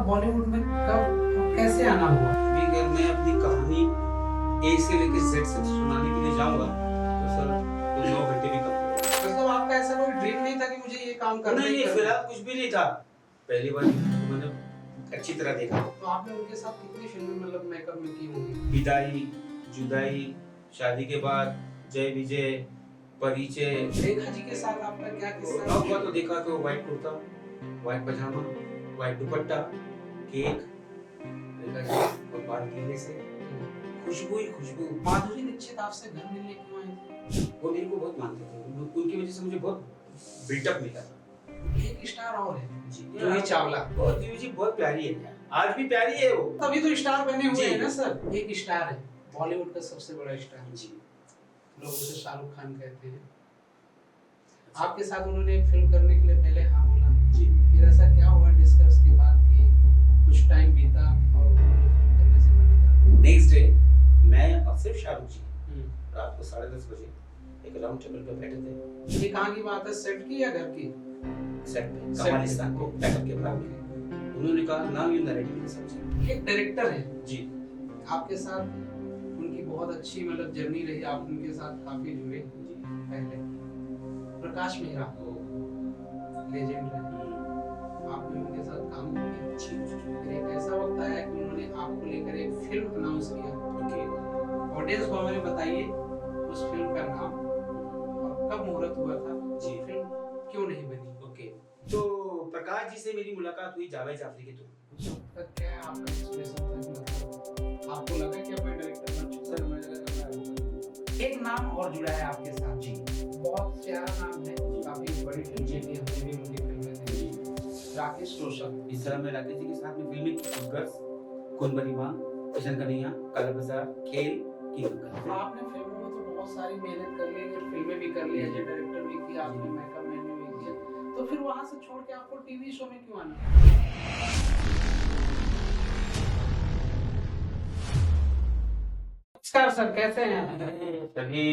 बॉलीवुड में कब और कैसे आना हुआ? अभी अगर मैं अपनी कहानी ए से लेकर जेड तक सुनाने के लिए जाऊंगा तो सर तो 9 घंटे भी कम पड़ेगा। मतलब आपका ऐसा कोई ड्रीम नहीं था कि मुझे ये काम करना नहीं ही नहीं करना है? फिलहाल कुछ भी नहीं था। पहली बार तो मैंने अच्छी तरह देखा। तो आपने उनके साथ कितनी फिल्में मतलब मेकअप में की होंगी? विदाई, जुदाई, शादी के बाद, जय विजय, परिचय। रेखा जी के साथ आपका क्या किस्सा अब है? हुआ तो देखा तो व्हाइट कुर्ता, व्हाइट पजामा, व्हाइट दुपट्टा, केक, रेखा जी और बाल गिरने से खुशबू ही खुशबू। माधुरी दीक्षित आपसे घर मिलने क्यों आई थी? वो मेरे को बहुत मानते थे। उनकी वजह से मुझे बहुत बिल्डअप मिला था। एक स्टार और है जी जूही चावला। बहुत जूही जी बहुत प्यारी है। आज भी प्यारी है वो। तभी तो स्टार बने हुए जी। हैं ना सर। एक स्टार है बॉलीवुड का सबसे बड़ा स्टार, जी लोग उसे शाहरुख खान कहते हैं। आपके साथ उन्होंने एक फिल्म करने के लिए पहले हाँ बोला, जी फिर ऐसा क्या हुआ डिस्कस के बाद कि कुछ टाइम बीता और उन्होंने फिल्म करने से मना कर नेक्स्ट डे मैं और सिर्फ शाहरुख जी दिया? रात को 10:30 बजे एक राउंड टेबल पे बैठे थे ये कहाँ की बात है, सेट की या घर की? सेट पे सेट कमालिस्तान पे। पे बैकअप के बाद में। उन्होंने कहा now you narrating the subject. एक डायरेक्टर है जी आपके साथ, उनकी बहुत अच्छी मतलब जर्नी रही, आप उनके साथ काफी जुड़े जी पहले। प्रकाश मेहरा ओ, लेजेंड रहे, आपने उनके साथ काम किया। फिर एक ऐसा वक्त आया कि उन्होंने आपको लेकर एक फिल्म अनाउंस किया। ओके ऑडियंस को हमें बताइए उस फिल्म का नाम और कब मुहूर्त हुआ था, जी। फिल्म क्यों नहीं बनी? ओके। तो प्रकाश जी से मेरी मुलाकात हुई जावेद जाफरी के थ्रू। उस वक्त तक क्या है आपका सिचुएशन था कि मतलब आपको लगा कि अब मैं डायरेक्टर बन चुका सर मुझे लगा मैं हूं? एक नाम और जुड़ा है आपके साथ जी बहुत प्यारा नाम है, काफी बड़ी फिल्म भी हमने भी उनकी फिल्में देखी। राकेश रोशन। इस तरह मैं राकेश जी के साथ में फिल्में की उत्कर्ष, कुंदबरी मां, किशन कन्हैया, काला बाजार, खेल की तो आपने फिल्मों में तो बहुत सारी मेहनत कर ली, फिर फिल्में भी कर ली, एज ए डायरेक्टर भी किया आपने, मेकअप मैन भी किया, तो फिर वहां से छोड़ के आपको टीवी शो में क्यों आना? नमस्कार सर, कैसे हैं? सभी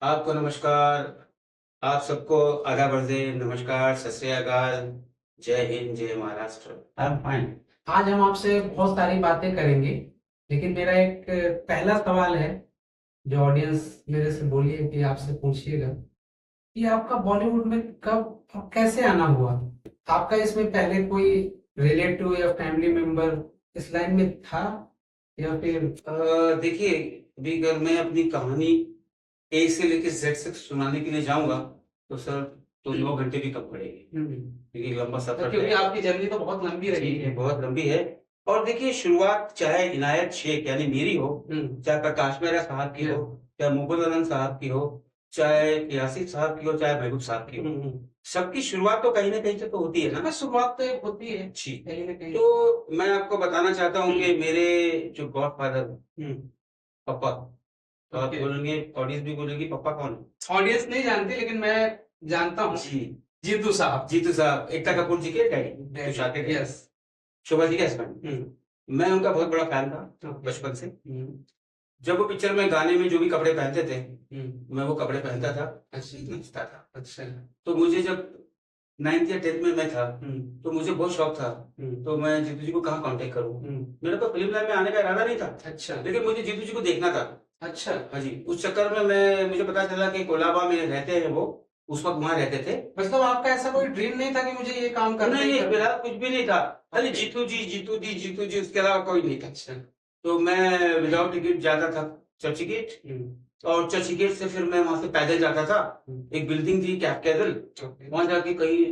आपको नमस्कार। आप सबको आदाब अर्ज़ नमस्कार, सत श्री अकाल, जय हिंद, जय महाराष्ट्र। I am fine. आज हम आपसे बहुत सारी बातें करेंगे, लेकिन मेरा एक पहला सवाल है जो ऑडियंस मेरे से बोली है कि आपसे पूछिएगा कि आपका बॉलीवुड में कब और कैसे आना हुआ? आपका इसमें पहले कोई रिलेटिव या फैमिली मेंबर इस लाइन में था या फिर? देखिए अभी अगर मैं अपनी कहानी ए से लेकर जेड तक सुनाने के लिए जाऊंगा तो सर तो 9 घंटे भी कम पड़ेंगे क्योंकि लंबा सफर क्योंकि है। आपकी जर्नी तो बहुत लंबी रही ये है। बहुत लंबी है। और देखिए शुरुआत चाहे इनायत शेख यानी मेरी हो, चाहे प्रकाश मेहरा साहब की हो, चाहे मुकुल आनंद साहब की हो, चाहे यासिर साहब की हो, चाहे महबूब साहब की हो, सबकी शुरुआत तो कहीं ना कहीं से तो होती है ना। हाँ, शुरुआत तो एक होती है जी कहीं ना कहीं। तो मैं आपको बताना चाहता हूँ कि मेरे जो गॉडफादर पापा, तो आप ओके। बोलेंगे ऑडियंस भी बोलेगी पापा कौन है? ऑडियंस नहीं जानती लेकिन मैं जानता हूँ। जी जीतू साहब। जीतू साहब, एकता कपूर जी के डैडी, तुषार के डैडी, यस। शोभा जी के हस्बैंड। मैं उनका बहुत बड़ा फैन था बचपन से। जब वो पिक्चर में गाने में जो भी कपड़े पहनते थे मैं वो कपड़े पहनता था, नाचता था। अच्छा। तो मुझे जब 9th या 10th में मैं था तो मुझे बहुत शौक था। तो मैं जीतू जी को कहाँ कांटेक्ट करूँ, मेरा तो फिल्म लाइन में आने का इरादा नहीं था, अच्छा। लेकिन मुझे जीतू जी को देखना था। अच्छा। हाँ जी, उस चक्कर में मुझे पता चला कि कोलाबा में रहते हैं वो, उस वक्त वहाँ रहते थे। मतलब आपका ऐसा कोई ड्रीम नहीं था कि मुझे ये काम करना नहीं ही नहीं करना है? फिलहाल कुछ भी नहीं था, खाली Okay. जीतू जी जीतू जी जीतू जी, उसके अलावा कोई नहीं था। अच्छा। तो मैं विदाउट टिकट जाता था चर्च गेट, और चर्च गेट से फिर मैं वहां से पैदल जाता था। एक बिल्डिंग थी कैप कैदल, Okay. वहां जाके कई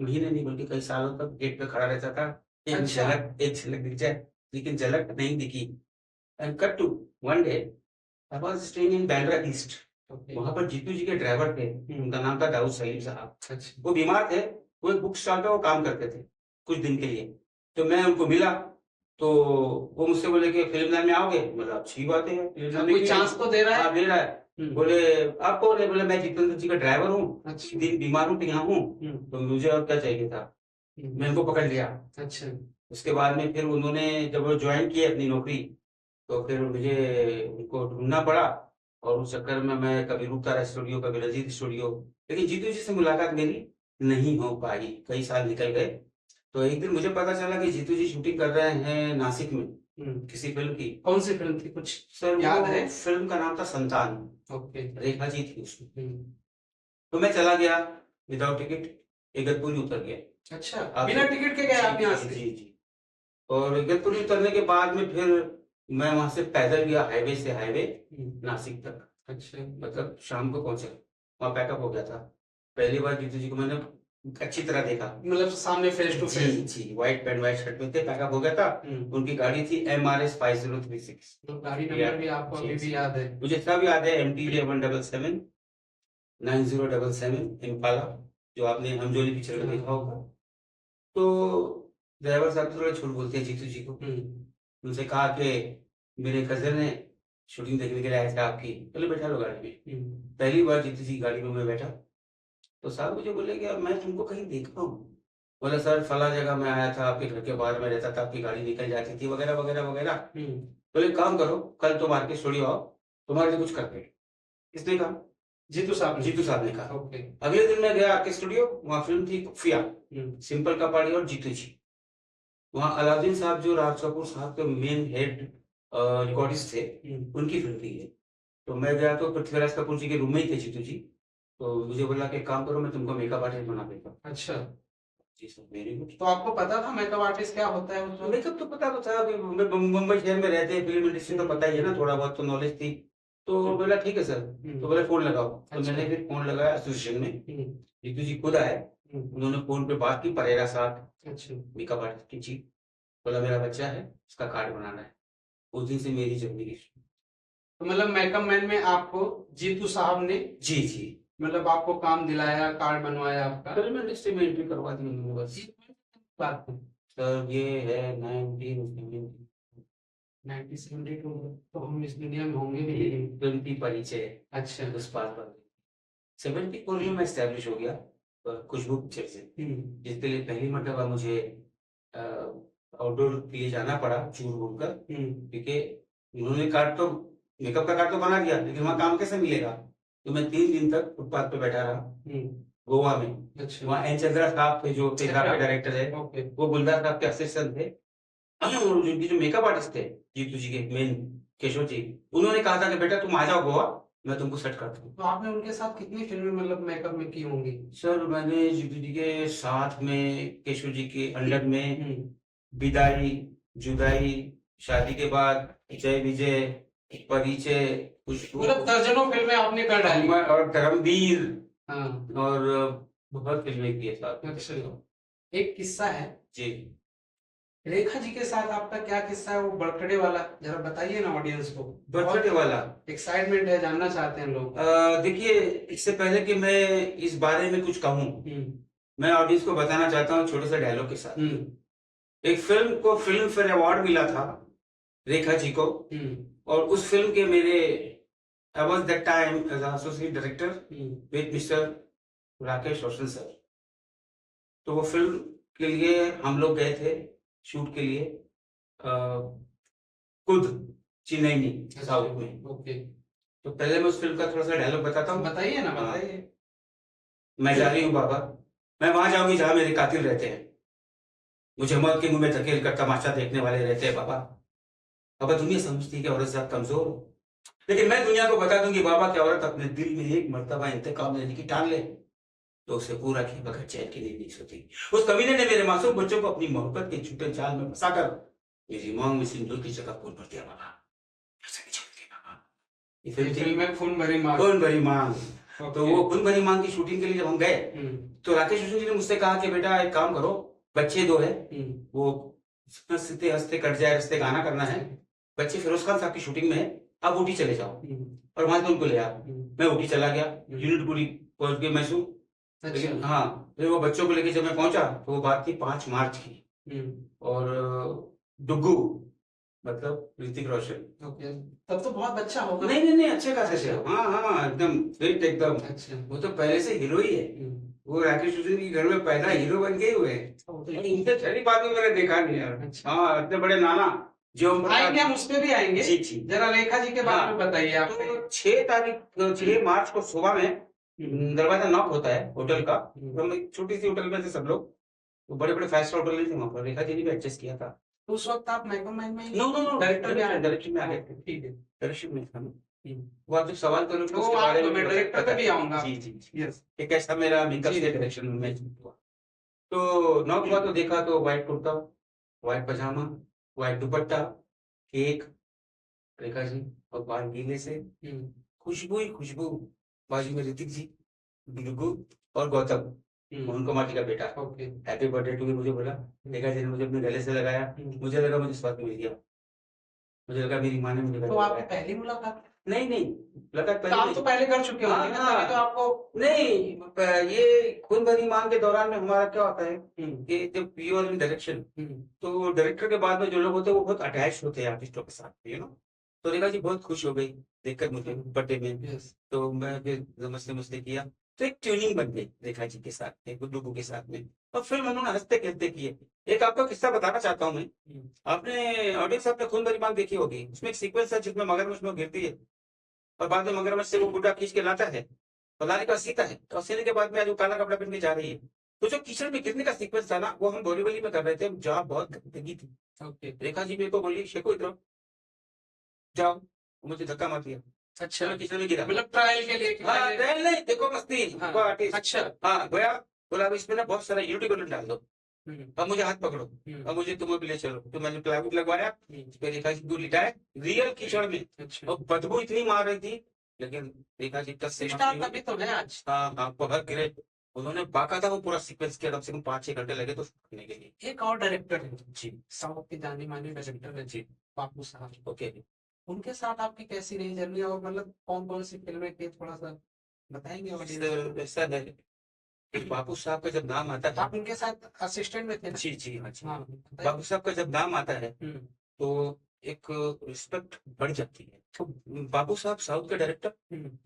महीने नहीं बल्कि कई सालों तक गेट पे खड़ा रहता था। अच्छा। एक झलक दिख जाए, लेकिन झलक नहीं दिखी। And cut to one day I was staying in Bandra East. Okay. वहां पर जीतू जी के ड्राइवर थे, उनका नाम था दाऊद सलीम साहब। अच्छा। वो बीमार थे, वो एक बुक स्टॉल पे वो काम करते थे कुछ दिन के लिए। तो मैं उनको मिला तो वो मुझसे बोले कि फिल्म लाइन में आओगे? बोला अच्छी बात है, फिल्म लाइन में कोई क्यों चांस तो दे रहा है? हाँ, दे रहा है। बोले आप कौन है? बोले मैं जितेंद्र जी का ड्राइवर हूँ, अच्छा। दिन बीमार हूँ तो यहाँ हूँ। तो मुझे और क्या चाहिए था, मैं उनको पकड़ लिया। अच्छा। उसके बाद में फिर उन्होंने जब वो ज्वाइन किए अपनी नौकरी तो फिर मुझे उनको ढूंढना पड़ा, और उस चक्कर में मैं कभी रूपतारा स्टूडियो, कभी रंजीत स्टूडियो, लेकिन जीतू जी से मुलाकात मेरी नहीं हो पाई। कई साल निकल गए। तो एक दिन मुझे पता चला कि जीतू जी शूटिंग कर रहे हैं नासिक में किसी फिल्म की। कौन सी फिल्म थी, कुछ सर याद वो है? फिल्म का नाम था संतान, ओके। रेखा जी थी उसमें। तो मैं चला गया विदाउट टिकट, इगतपुरी उतर गया। अच्छा, आप बिना टिकट के गए आप यहाँ जी से? जी जी। और इगतपुरी उतरने के बाद में फिर मैं वहां से पैदल गया हाईवे से हाईवे नासिक तक। अच्छा। मतलब शाम को पहुंचा, वहां पैकअप हो गया था। पहली बार जीतू जी को मैंने अच्छी तरह देखा, मतलब सामने फेस टू जी फेस? जी, व्हाइट पैंट व्हाइट शर्ट में थे, पैकअप हो गया था। उनकी गाड़ी थी MRS 5036। तो गाड़ी नंबर भी आपको अभी भी याद है? मुझे सब याद है, MTJ 177 9077 इम्पाला, जो आपने हम जोली पिक्चर में देखा होगा। तो ड्राइवर साहब थोड़ा झूठ बोलते हैं जीतू जी को। उनसे कहा कि मेरे कजन ने शूटिंग देखने के लिए आए थे आपकी, चलो बैठा लो गाड़ी में। पहली बार जीतू जी गाड़ी में मैं बैठा, तो साहब मुझे बोले कि मैं तुमको कहीं देखा हूँ। बोले सर फला जगह मैं आया था, आपके घर के बाहर में रहता था, आपकी गाड़ी निकल जाती थी वगैरह वगैरह वगैरह। बोले काम करो, कल तुम आके स्टूडियो आओ, तुम्हारे लिए कुछ करते हैं। किसने कहा? जीतू साहब ने कहा। ओके। अगले दिन मैं गया आपके स्टूडियो, वहाँ फिल्म थी खुफिया, सिंपल कपाड़ी और जीतू जी। वहाँ अलाउद्दीन साहब जो राज कपूर साहब के मेन हेड रिकॉर्डिस्ट थे, उनकी फिल्म थी ये। तो मैं गया तो पृथ्वीराज कपूर जी के रूम में ही थे जीतू जी। तो मुझे बोला कि काम करो, मैं तुमको मेकअप आर्टिस्ट बना देता हूँ। अच्छा। जी सर, वेरी गुड। तो आपको पता था मेकअप आर्टिस्ट क्या होता है उस वक्त? मेकअप तो पता तो था, अभी मुंबई शहर में रहते हैं, फिल्म इंडस्ट्री तो पता ही है ना, थोड़ा बहुत तो नॉलेज थी। तो बोला ठीक है सर। तो बोले फोन लगाओ। तो अच्छा। मैंने फिर फोन लगाया एसोसिएशन में, जीतू जी खुद आए, उन्होंने फोन पे बात की परेरा साहब, अच्छा। मेकअप आर्टिस्ट की। जी, बोला मेरा बच्चा है, उसका कार्ड बनाना है। उस दिन से मेरी जिंदगी। तो मतलब मेकअप मैन में आपको जीतू साहब ने जी जी, मतलब आपको काम दिलाया, कार्ड बनवाया आपका? फिल्म इंडस्ट्री में एंट्री करवा दी उन्होंने बस। बात है। सर ये है 1972, 1972, तो हम इस दुनिया में होंगे भी नहीं। 20 परिचय। अच्छा। उस पास 74 में मैं एस्टेब्लिश हो गया खुशबू पिक्चर से, जिसके लिए पहली मरतबा मुझे आउटडोर के लिए जाना पड़ा झूठ बोलकर, क्योंकि उन्होंने कार्ड तो मेकअप का कार्ड तो बना दिया, लेकिन वहाँ काम कैसे मिलेगा। तो मैं 3 दिन तक फुटपाथ पे बैठा रहा गोवा में। अच्छा। वहाँ एन चंद्रा साहब थे जो तेजाब के डायरेक्टर है, वो गुलदार साहब के असिस्टेंट थे। और जिनकी जो मेकअप आर्टिस्ट थे जीतू जी के मेन केशव जी, उन्होंने कहा था कि बेटा तुम आ जाओ गोवा, मैं तुमको सेट करता हूँ। तो आपने उनके साथ कितनी फिल्में मतलब मेकअप में की होंगी? सर मैंने जीतू जी के साथ में, केशव जी के अंडर में विदाई, जुदाई, शादी के बाद, जय विजय, परिचय, खुशबू, मतलब दर्जनों फिल्में आपने कर डाली। और धर्मवीर, हाँ। और बहुत फिल्में की है साथ। अच्छा। एक किस्सा है जी, रेखा जी के साथ, आपका क्या किस्सा है वो बर्थडे वाला, जरा बताइए ना ऑडियंस को। बर्थडे वाला एक्साइटमेंट है, जानना चाहते हैं लोग। देखिए, इससे पहले कि मैं इस बारे में कुछ कहूँ, मैं ऑडियंस को बताना चाहता हूँ छोटे से डायलॉग के साथ। एक फिल्म को फिल्म फेयर अवार्ड मिला था रेखा जी को, और उस फिल्म के मेरे I was that time as associate director with mister Rakesh Roshan sir. तो वो फिल्म के लिए हम लोग गए थे शूट के लिए खुद चेन्नई में, साउथ में। ओके। तो पहले मैं उस फिल्म का थोड़ा सा डायलॉग बताता हूँ। बताइए ना, बताइए। मैं जा रही हूँ बाबा, मैं वहां जाऊंगी जहां मेरे कातिल रहते हैं, मुझे मौत के मुंह में धकेल कर तमाशा देखने वाले रहते हैं बाबा। बाबा दुनिया समझती है कि औरत ज्यादा कमजोर हो, लेकिन मैं दुनिया को बता दूंगी बाबा कि औरत अपने दिल में एक मर्तबा इंतकाम लेने की ठान ले तो उसे पूरा किए बगैर चैन की नींद नहीं सोती। उस कमीने ने मेरे मासूम बच्चों को अपनी मोहब्बत के झूठे जाल में फंसाकर मेरी मांग में सिंदूर की जगह खून भर दिया बाबा। ऐसा नहीं चलती बाबा। ये फिल्म में खून भरी मांग। खून भरी मांग। तो वो खून भरी मांग की शूटिंग के लिए जब हम गए, तो राकेश रोशन जी ने मुझसे कहा कि बेटा एक काम करो, बच्चे 2 है, वो हंसते हंसते कट जाए रस्ते गाना करना है, बच्चे फिरोज खान साहब की शूटिंग में है, आप ऊटी चले जाओ और वहां से उनको ले आओ। मैं ऊटी चला गया, यूनिट पूरी पहुंच गई मैसूर। लेकिन हाँ, फिर वो बच्चों को लेके जब मैं पहुंचा तो वो बात थी 5 मार्च की, और डुग्गू मतलब ऋतिक रोशन। तब तो बहुत बच्चा होगा। नहीं, अच्छे खासे थे। हाँ, एकदम फिट एकदम। अच्छा। वो तो पहले से हीरो ही है। वो राकेश रोशन के घर में पैदा हीरो बन के हुए। इनसे छड़ी बात में मैंने देखा नहीं यार। अच्छा। हाँ, इतने बड़े नाना जो आएंगे, हम उस पे भी आएंगे। जी। जरा रेखा जी के बारे में बताइए आप। तो 6 मार्च को सुबह में दरवाजा नॉक होता है होटल का। हम एक छोटी सी होटल में थे सब लोग, तो बड़े-बड़े 5 स्टार होटल नहीं थे वहाँ पर, रेखा जी ने भी एडजस्ट किया था। तो उस वक्त आप मैकमाइन में नो, नो, नो, डायरेक्टर में आए? डायरेक्शन में आ गए थे। ठीक है। डायरेक्शन में था मैं। वो आप जो सवाल करोगे तो उसके आप बारे में मैं मुझे डायरेक्टर पता पे भी है। आऊंगा। जी, जी, जी। यस। कि कैसा मेरा मेकअप जी, से जी। डायरेक्शन में मैच हुआ। तो नॉक हुआ तो देखा तो व्हाइट कुर्ता, व्हाइट पजामा, व्हाइट दुपट्टा, केक, रेखा जी और बाल गीले से खुशबू ही खुशबू। बाजू में ऋतिक जी, गुड्डू और गौतम, मोहन कुमार जी का बेटा। Okay. Happy birthday to you मुझे बोला। रेखा जी ने मुझे अपने गले से लगाया। मुझे लगा मुझे स्वर्ग मिल गया। मुझे लगा मेरी माँ ने मुझे गले तो आपकी लगाया। पहली मुलाकात? नहीं, नहीं, लगा पहले काम नहीं। तो पहले कर चुके होंगे ना, हाँ, तभी तो आपको। नहीं, ये खून भरी मांग के दौरान में हमारा क्या होता है कि जब यू आर इन डायरेक्शन, तो डायरेक्टर के बाद में जो लोग होते हैं वो बहुत अटैच होते हैं आर्टिस्टों के साथ, यू नो। तो रेखा जी बहुत खुश हो गई देखकर मुझे बर्थडे में। यस। तो मैं फिर नमस्ते किया, तो एक ट्यूनिंग बन गई रेखा जी के साथ में, गुड्डू के साथ में। और फिर उन्होंने हंसते खेलते किए। एक आपको किस्सा बताना चाहता हूँ मैं। आपने ऑडियंस आपने खून भरी मांग देखी होगी, उसमें एक सीक्वेंस है जिसमें मगरमच्छ में गिरती है और बाद में मगरमच्छ से वो गुड्डा खींच के लाता है और लाने के बाद सीता है और सीने के बाद में आज वो काला कपड़ा पहन के जा रही है। तो जो कीचड़ में गिरने का सीक्वेंस था ना, वो हम बोरीवली में कर रहे थे, जहाँ बहुत गंदगी थी। ओके। रेखा जी मेरे को बोली, शेखो इधर आओ, जाओ। मुझे धक्का मार दिया। अच्छा, मैं कीचड़ में गिरा। मतलब ट्रायल के लिए कि हाँ, पहले- ट्रेन नहीं, देखो मस्ती, हाँ, वो आर्टिस्ट। अच्छा। हाँ, गया, बोला अब इसमें ना बहुत सारा यूटी कलर डाल दो, अब मुझे हाथ पकड़ो, अब मुझे तुम्हें भी ले चलो। तो मैंने प्लाईवुड लगवाया, फिर रेखा जी को लिटाया रियल कीचड़ में। अच्छा। और बदबू इतनी मार रही थी, लेकिन रेखा जी टस से स्टार तभी तो है आज। हाँ, हाँ, बहुत ग्रेट। उन्होंने बाकायदा वो पूरा सीक्वेंस किया, कम से कम 5-6 घंटे लगे तो करने के लिए। एक और डायरेक्टर है जी, साउथ के जाने माने डायरेक्टर है जी, बापू साहब। ओके। उनके साथ आपकी कैसी रही जर्नी, और मतलब कौन कौन सी फिल्में की, थोड़ा सा बताएंगे audience को? ऐसा है कि बाबू साहब का जब नाम आता है, आप उनके साथ असिस्टेंट में थे ना? जी, जी, हाँ जी, हाँ, बाबू साहब का जब नाम आता है हम्म, तो एक रिस्पेक्ट बढ़ जाती है। तो बाबू साहब साउथ के डायरेक्टर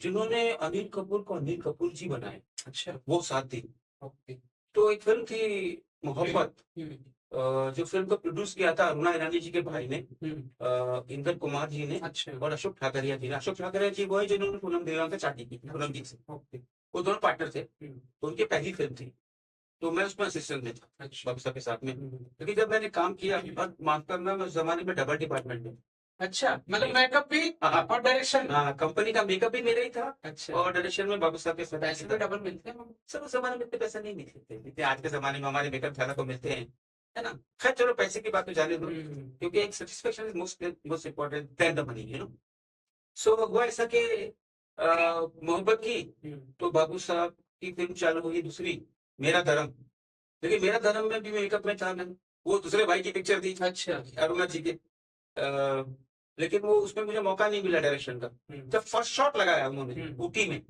जिन्होंने अनिल कपूर को अनिल कपूर जी बनाए, अच्छा। वो साथ दी। ओके। तो एक फिल्म थी मोहब्बत, जो फिल्म को प्रोड्यूस किया था अरुणा ईरानी जी के भाई ने, इंद्र कुमार जी ने अच्छा। और अशोक ठाकरिया जी ने। अशोक ठाकरिया जी वो है जिन्होंने पूनम देवान से शादी की, पूनम जी से। ओके। वो दोनों पार्टनर थे, तो उनकी पहली फिल्म थी। तो मैं उसमें असिस्टेंट में था, अच्छा। बाबू साहब के साथ में। लेकिन जब मैंने काम किया, और माफ करना, मैं उस जमाने में डबल डिपार्टमेंट में। अच्छा, मतलब मेकअप भी हाँ, और डायरेक्शन। हाँ, कंपनी का मेकअप भी मेरा ही था अच्छा। और डायरेक्शन में बाबू साहब के साथ पैसे तो डबल मिलते हैं। सब उस जमाने में इतने पैसे नहीं मिलते थे जितने आज के जमाने में हमारे मेकअप ज्यादा को मिलते हैं, है ना। खैर चलो, पैसे की बात तो जाने दो, क्योंकि एक satisfaction is most important than the money, you know. So हुआ ऐसा कि मोहब्बत की, तो बाबू साहब की फिल्म चालू हुई दूसरी, मेरा धर्म। लेकिन मेरा धर्म में भी मेकअप में था मैं, वो दूसरे भाई की पिक्चर थी, अच्छा। अरुणा जी के। लेकिन वो उसमें मुझे मौका नहीं मिला डायरेक्शन का। जब फर्स्ट शॉट लगाया उन्होंने ऊटी में,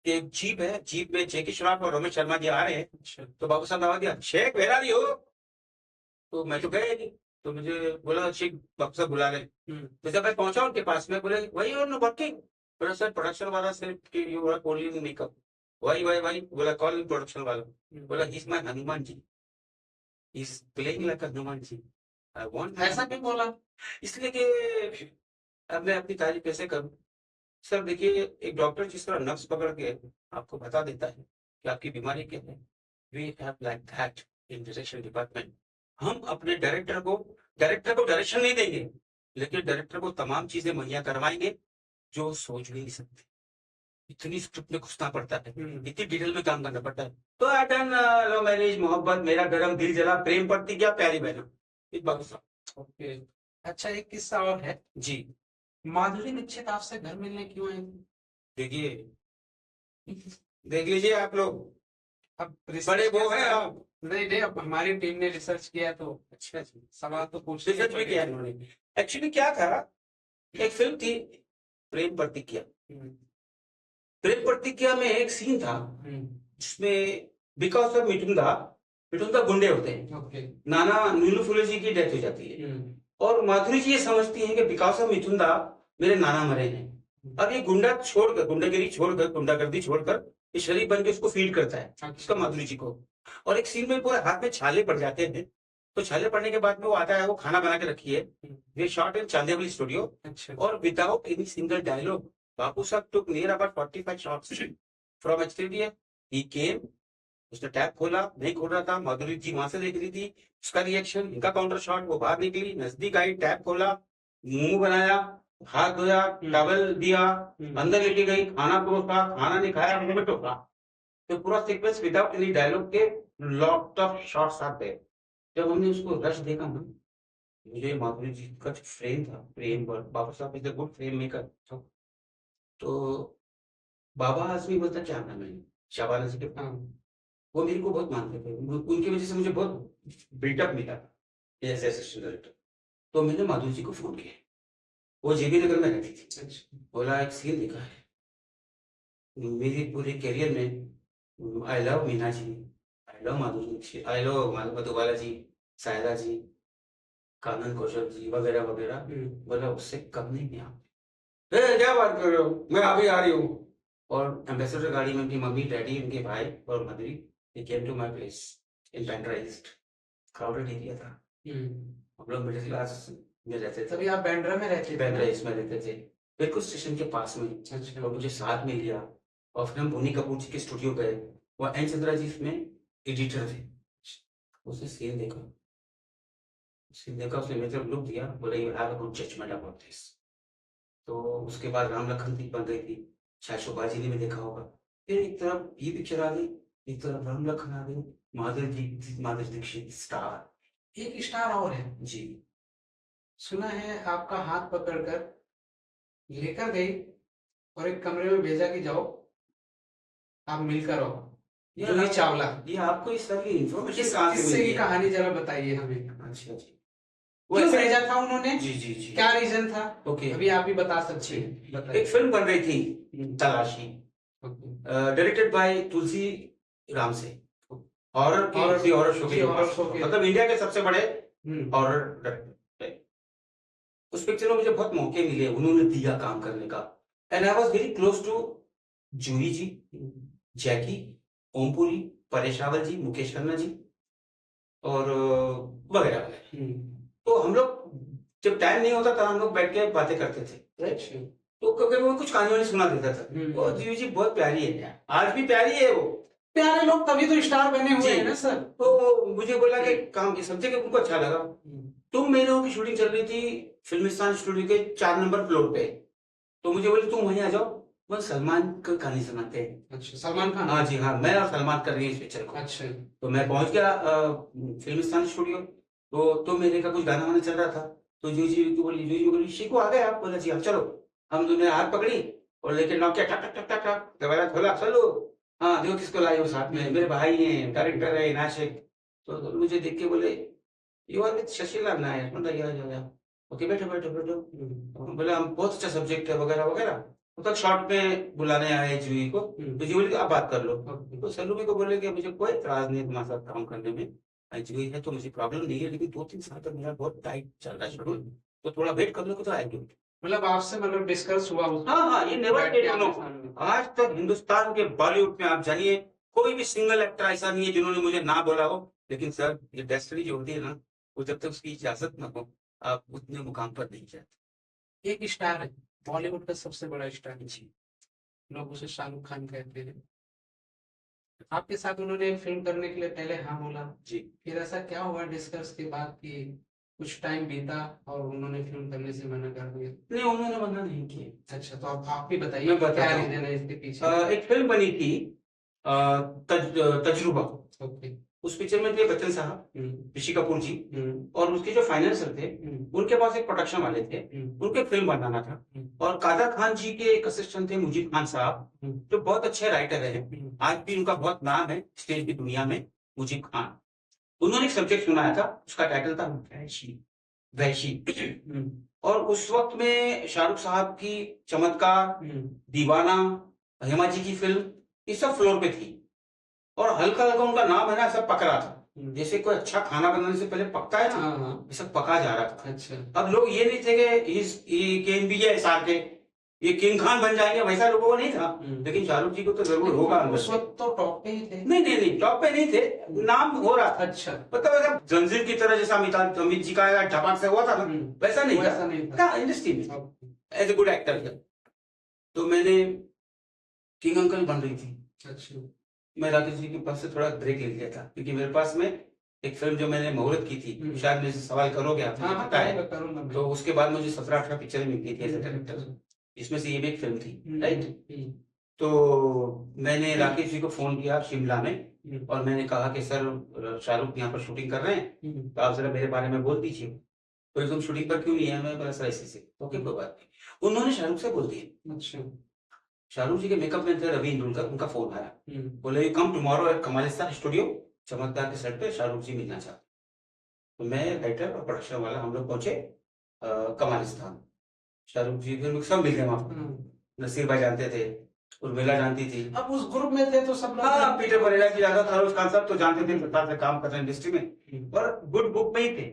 कि एक जीप है, जीप में जैकी श्रॉफ और रोमित शर्मा जी आ रहे हैं, अच्छा। तो बाबू साहब आवाज दिया, शेख वेरा रही हो। तो मैं तो गया नहीं, तो मुझे बोला शेख बाबू साहब बुला रहे। तो जब मैं पहुंचा उनके पास में, बोले वही वर्किंग। बोला सर प्रोडक्शन वाला सिर्फ you work only in makeup. वही बोला कॉल प्रोडक्शन वाला। बोला he is my Hanuman ji, he is playing like Hanuman ji, I want. ऐसा क्यों बोला? इसलिए कि अब मैं अपनी तारीफ कैसे करूं। सर देखिए, एक डॉक्टर जिस तरह नब्ज पकड़ के आपको बता देता है कि आपकी बीमारी क्या है, we have like that in direction department. हम अपने डायरेक्टर को डायरेक्शन नहीं देंगे, लेकिन डायरेक्टर को तमाम चीजें मुहैया करवाएंगे जो सोच भी नहीं सकते। इतनी स्क्रिप्ट में घुसना पड़ता है, इतनी डिटेल में काम करना पड़ता है। तो आई डन लव मैरिज, मोहब्बत, मेरा गरम दिल जला, प्रेम प्रतिज्ञा, प्यारी बहना, इस बात को। ओके। अच्छा, एक किस्सा और है जी, माधुरी दीक्षित आपसे घर मिलने क्यों आई? देखिए, देख लीजिए आप लोग, अब बड़े वो हैं आप। नहीं, अब हमारी टीम ने रिसर्च किया तो अच्छा जी, सवाल तो पूछ रिसर्च भी किया इन्होंने। एक्चुअली क्या था, एक फिल्म थी प्रेम प्रतिज्ञा। प्रेम प्रतिज्ञा में एक सीन था जिसमें बिकॉज ऑफ मिठुंदा गुंडे होते हैं। ओके। नाना नीलू फुले जी की डेथ हो जाती है और माधुरी जी ये समझती हैं कि बिकॉज ऑफ मिठुंदा मेरे नाना मरे हैं। अब ये गुंडागिरी छोड़कर, गुंडागर्दी छोड़कर ये शरीफ बन के उसको फीड करता है, उसका माधुरी जी को। और एक सीन में पूरे हाथ में छाले पड़ जाते हैं, तो छाले पड़ने के बाद में वो आता है, वो खाना बना के रखी है। वे शॉट इन चांदेवली स्टूडियो। अच्छा। और विदाउट एनी सिंगल डायलॉग, बापू साहब took near about 45 shots from HTDF. He came, उसने टैब खोला, नहीं खोल रहा था, माधुरी जी वहां से देख रही थी, उसका रिएक्शन, इनका काउंटर शॉट, वो बाहर निकली, नजदीक आई, टैब खोला, मुंह बनाया, हाथ धोया, टॉवल दिया, अंदर लेके गई, खाना परोसा, खाना नहीं खाया, मुंह में टोका। तो पूरा सीक्वेंस विदाउट एनी डायलॉग के लॉट ऑफ शॉट्स आते हैं। जब हमने उसको रश देखा ना, मुझे माधुरी जी का जो फ्रेम था, फ्रेम वर्क, बाबा साहब is a good frame maker. तो बाबा आजमी बोलता क्या नाम है, शाबाना जी के, वो मेरे को बहुत मानते थे, उनकी वजह से मुझे बहुत बिल्टअप मिला एज असिस्टेंट डायरेक्टर। तो मैंने माधुरी जी को फोन किया, वो जेबी नगर में रहती थी। बोला एक सीन देखा है, मेरी पूरे करियर में I love Meena ji, I love Madhuri ji, I love Madhubala ji, Saira ji, Kanan Kaushal ji वगैरह वगैरह। बोला उससे कम नहीं है आप। क्या बात कर रहे हो, मैं अभी आ रही हूँ। और एम्बेसडर गाड़ी में उनकी मम्मी, डैडी, उनके भाई और मदरी, they came to my place in Bandra-East, crowded area था। हम लोग मिडिल क्लास में रहते थे। तभी आप बैंड्रा में रहते थे? Bandra-East में रहते थे, बिल्कुल स्टेशन के पास में। अच्छा। और मुझे साथ में लिया और फिर हम बोनी कपूर जी के स्टूडियो गए, वो एन चंद्रा जी इसमें एडिटर थे। उसने सीन देखा, उसने मेरे तरफ लुक दिया, बोला you have a good judgement about this. तो उसके बाद राम लखन थी बन रही थी, शायद शोभाजी ने भी देखा होगा। फिर एक तरफ ये पिक्चर आ गई, एक तरफ राम लखन आ गई, माधुरी दीक्षित स्टार। एक स्टार और है जी, सुना है आपका हाथ पकड़कर लेकर गई और एक कमरे में भेजा कि जाओ आप मिलकर आओ, जूही चावला। ये आपको इस तरह की इंफॉर्मेशन किस कहाँ से किससे मिली की है? कहानी जरा बताइए हमें। अच्छा जी, क्यों भेजा था उन्होंने? जी जी जी, क्या रीजन था? ओके। अभी आप ही बता सकते हैं, बताइए। एक फिल्म बन रही थी तलाशी, डायरेक्टेड बाय तुलसी राम से, हॉरर शो के, मतलब इंडिया के सबसे बड़े हॉरर डायरेक्टर। उस पिक्चर में मुझे बहुत मौके मिले, उन्होंने दिया काम करने का, and I was very close to जूही जी, जैकी, ओमपुरी, परेश रावल जी, मुकेश खन्ना जी और वगैरह वगैरह। तो हम लोग जब टाइम नहीं होता था हम लोग बैठ के बातें करते थे। तो कभी वो कुछ कहानी वानी सुना देता था। वो जीवी जी बहुत प्यारी है यार, आज भी प्यारी है वो। प्यारे लोग तभी तो स्टार बने हुए हैं ना सर। तो मुझे बोला कि काम ये समझे कि उनको अच्छा लगा। तुम मेरे की शूटिंग चल रही थी फिल्मिस्तान स्टूडियो के 4 नंबर फ्लोर पे, तो मुझे बोले तुम वहीं आ जाओ, वो सलमान का कहानी सुनाते हैं। अच्छा, सलमान खान? हाँ जी हाँ, मैं और सलमान कर रही है इस पिक्चर को। अच्छा। तो मैं पहुंच गया फिल्मिस्तान स्टूडियो, तो मेरे का कुछ गाना वाना चल रहा था। तो जूही बोली शिकू आ गए आप? बोला जी हाँ चलो। हम दोनों ने हाथ पकड़ी और लेके नौकिया टक टक टक टक टक दरवाजा खोला, चलो हाँ देखो किसको लाए हो साथ में, मेरे भाई हैं, डायरेक्टर है नाशिक। तो मुझे देख के बोले you are with Shashilal Nair. मतलब ओके बैठो बैठो बैठो। बोला हम बहुत अच्छा सब्जेक्ट है वगैरह वगैरह। तो तक शॉर्ट में बुलाने आए जूही को, तो जी बोली आप बात कर लो। तो सलूमी को बोले कि मुझे कोई इतराज नहीं तुम्हारे साथ काम करने में, जूही है तो मुझे प्रॉब्लम नहीं है, लेकिन 2-3 साल तक मेरा बहुत टाइट चल रहा है शेड्यूल, तो थोड़ा वेट कर लो तो आई डू। मतलब आपसे मतलब डिस्कस हुआ? हाँ हाँ, ये नेवर डेड नो। आज तक हिंदुस्तान के बॉलीवुड में आप जानिए कोई भी सिंगल एक्टर ऐसा नहीं है जिन्होंने मुझे ना बोला हो। लेकिन सर ये डेस्टिनी जो होती है ना, वो जब तक उसकी इजाजत ना हो आप उतने मुकाम पर नहीं जाते। एक स्टार है बॉलीवुड का सबसे बड़ा स्टार जी, लोग उसे शाहरुख खान कहते हैं। आपके साथ उन्होंने फिल्म करने के लिए पहले हाँ बोला जी, फिर ऐसा क्या हुआ डिस्कस के बाद कि कुछ टाइम बीता और उन्होंने फिल्म करने से मना कर दिया? नहीं उन्होंने मना नहीं किया। अच्छा, तो आप भी बताइए मैं बताता क्या हूँ। रीजन है इसके पीछे? एक फिल्म बनी थी तजुर्बा। ओके। उस पिक्चर में थे बच्चन साहब, ऋषि कपूर जी, और उसके जो फाइनेंसर थे उनके पास एक प्रोडक्शन वाले थे, उनके फिल्म बनाना था। और कादर खान जी के एक असिस्टेंट थे मुजीब खान साहब, जो बहुत अच्छे राइटर हैं, आज भी उनका बहुत नाम है स्टेज की दुनिया में, मुजीब खान। उन्होंने एक सब्जेक्ट सुनाया था, उसका टाइटल था वैशी। और उस वक्त में शाहरुख साहब की चमत्कार, दीवाना, हेमा जी की फिल्म, ये सब फ्लोर पे थी। और हल्का हल्का उनका नाम है ना सब पक रहा था, जैसे कोई अच्छा खाना बनाने से पहले पकता है ना, ये सब पका जा रहा था। अच्छा। अब लोग ये नहीं थे कि ये किंग खान बन जाएंगे, वैसा लोगों को नहीं था। लेकिन शाहरुख जी को तो जरूर होगा। उस वक्त तो टॉप पे ही थे। नहीं टॉप पे नहीं थे, नाम हो रहा था। अच्छा। मतलब ऐसा जंजीर की तरह जैसा अमित जी का झपाक से हुआ था ना, वैसा नहीं था इंडस्ट्री में एज ए गुड एक्टर। तो मैंने किंग अंकल बन रही थी। अच्छा। मैं राकेश जी के पास से थोड़ा ब्रेक ले लिया था, क्योंकि मेरे पास में एक फिल्म जो मैंने मुहूर्त की थी, शायद मेरे से सवाल करोगे आप, मुझे पता है, तो उसके बाद मुझे 17-18 पिक्चरें मिल गई थी एज ए डायरेक्टर, इसमें से ये भी एक फिल्म थी, राइट। तो मैंने राकेश जी को फोन किया शिमला में और मैंने कहा कि सर शाहरुख यहाँ पर शूटिंग कर रहे हैं, तो आप जरा मेरे बारे में बोल दीजिए। तो तुम शूटिंग पर क्यों नहीं है? मैं बोला सर ऐसे से, ओके कोई बात नहीं। उन्होंने शाहरुख से बोल दिया। अच्छा। शाहरुख जी के मेकअप मैन थे रवि इंदुलकर, उनका फोन आया, बोले you come tomorrow at Kamalistan studio, चमकदार के सेट पे शाहरुख जी मिलना चाहते। तो मैं राइटर और प्रोडक्शन वाला हम लोग पहुंचे कमालिस्तान। शाहरुख जी फिर सब मिल गए वहां पर। नसीर भाई जानते थे, उर्मिला जानती थी। अब उस ग्रुप में थे तो सब लोग, हाँ, पीटर परेरा जी ज्यादा था, खान साहब तो जानते थे, सरकार से काम कर रहे इंडस्ट्री में, और गुड बुक में ही थे।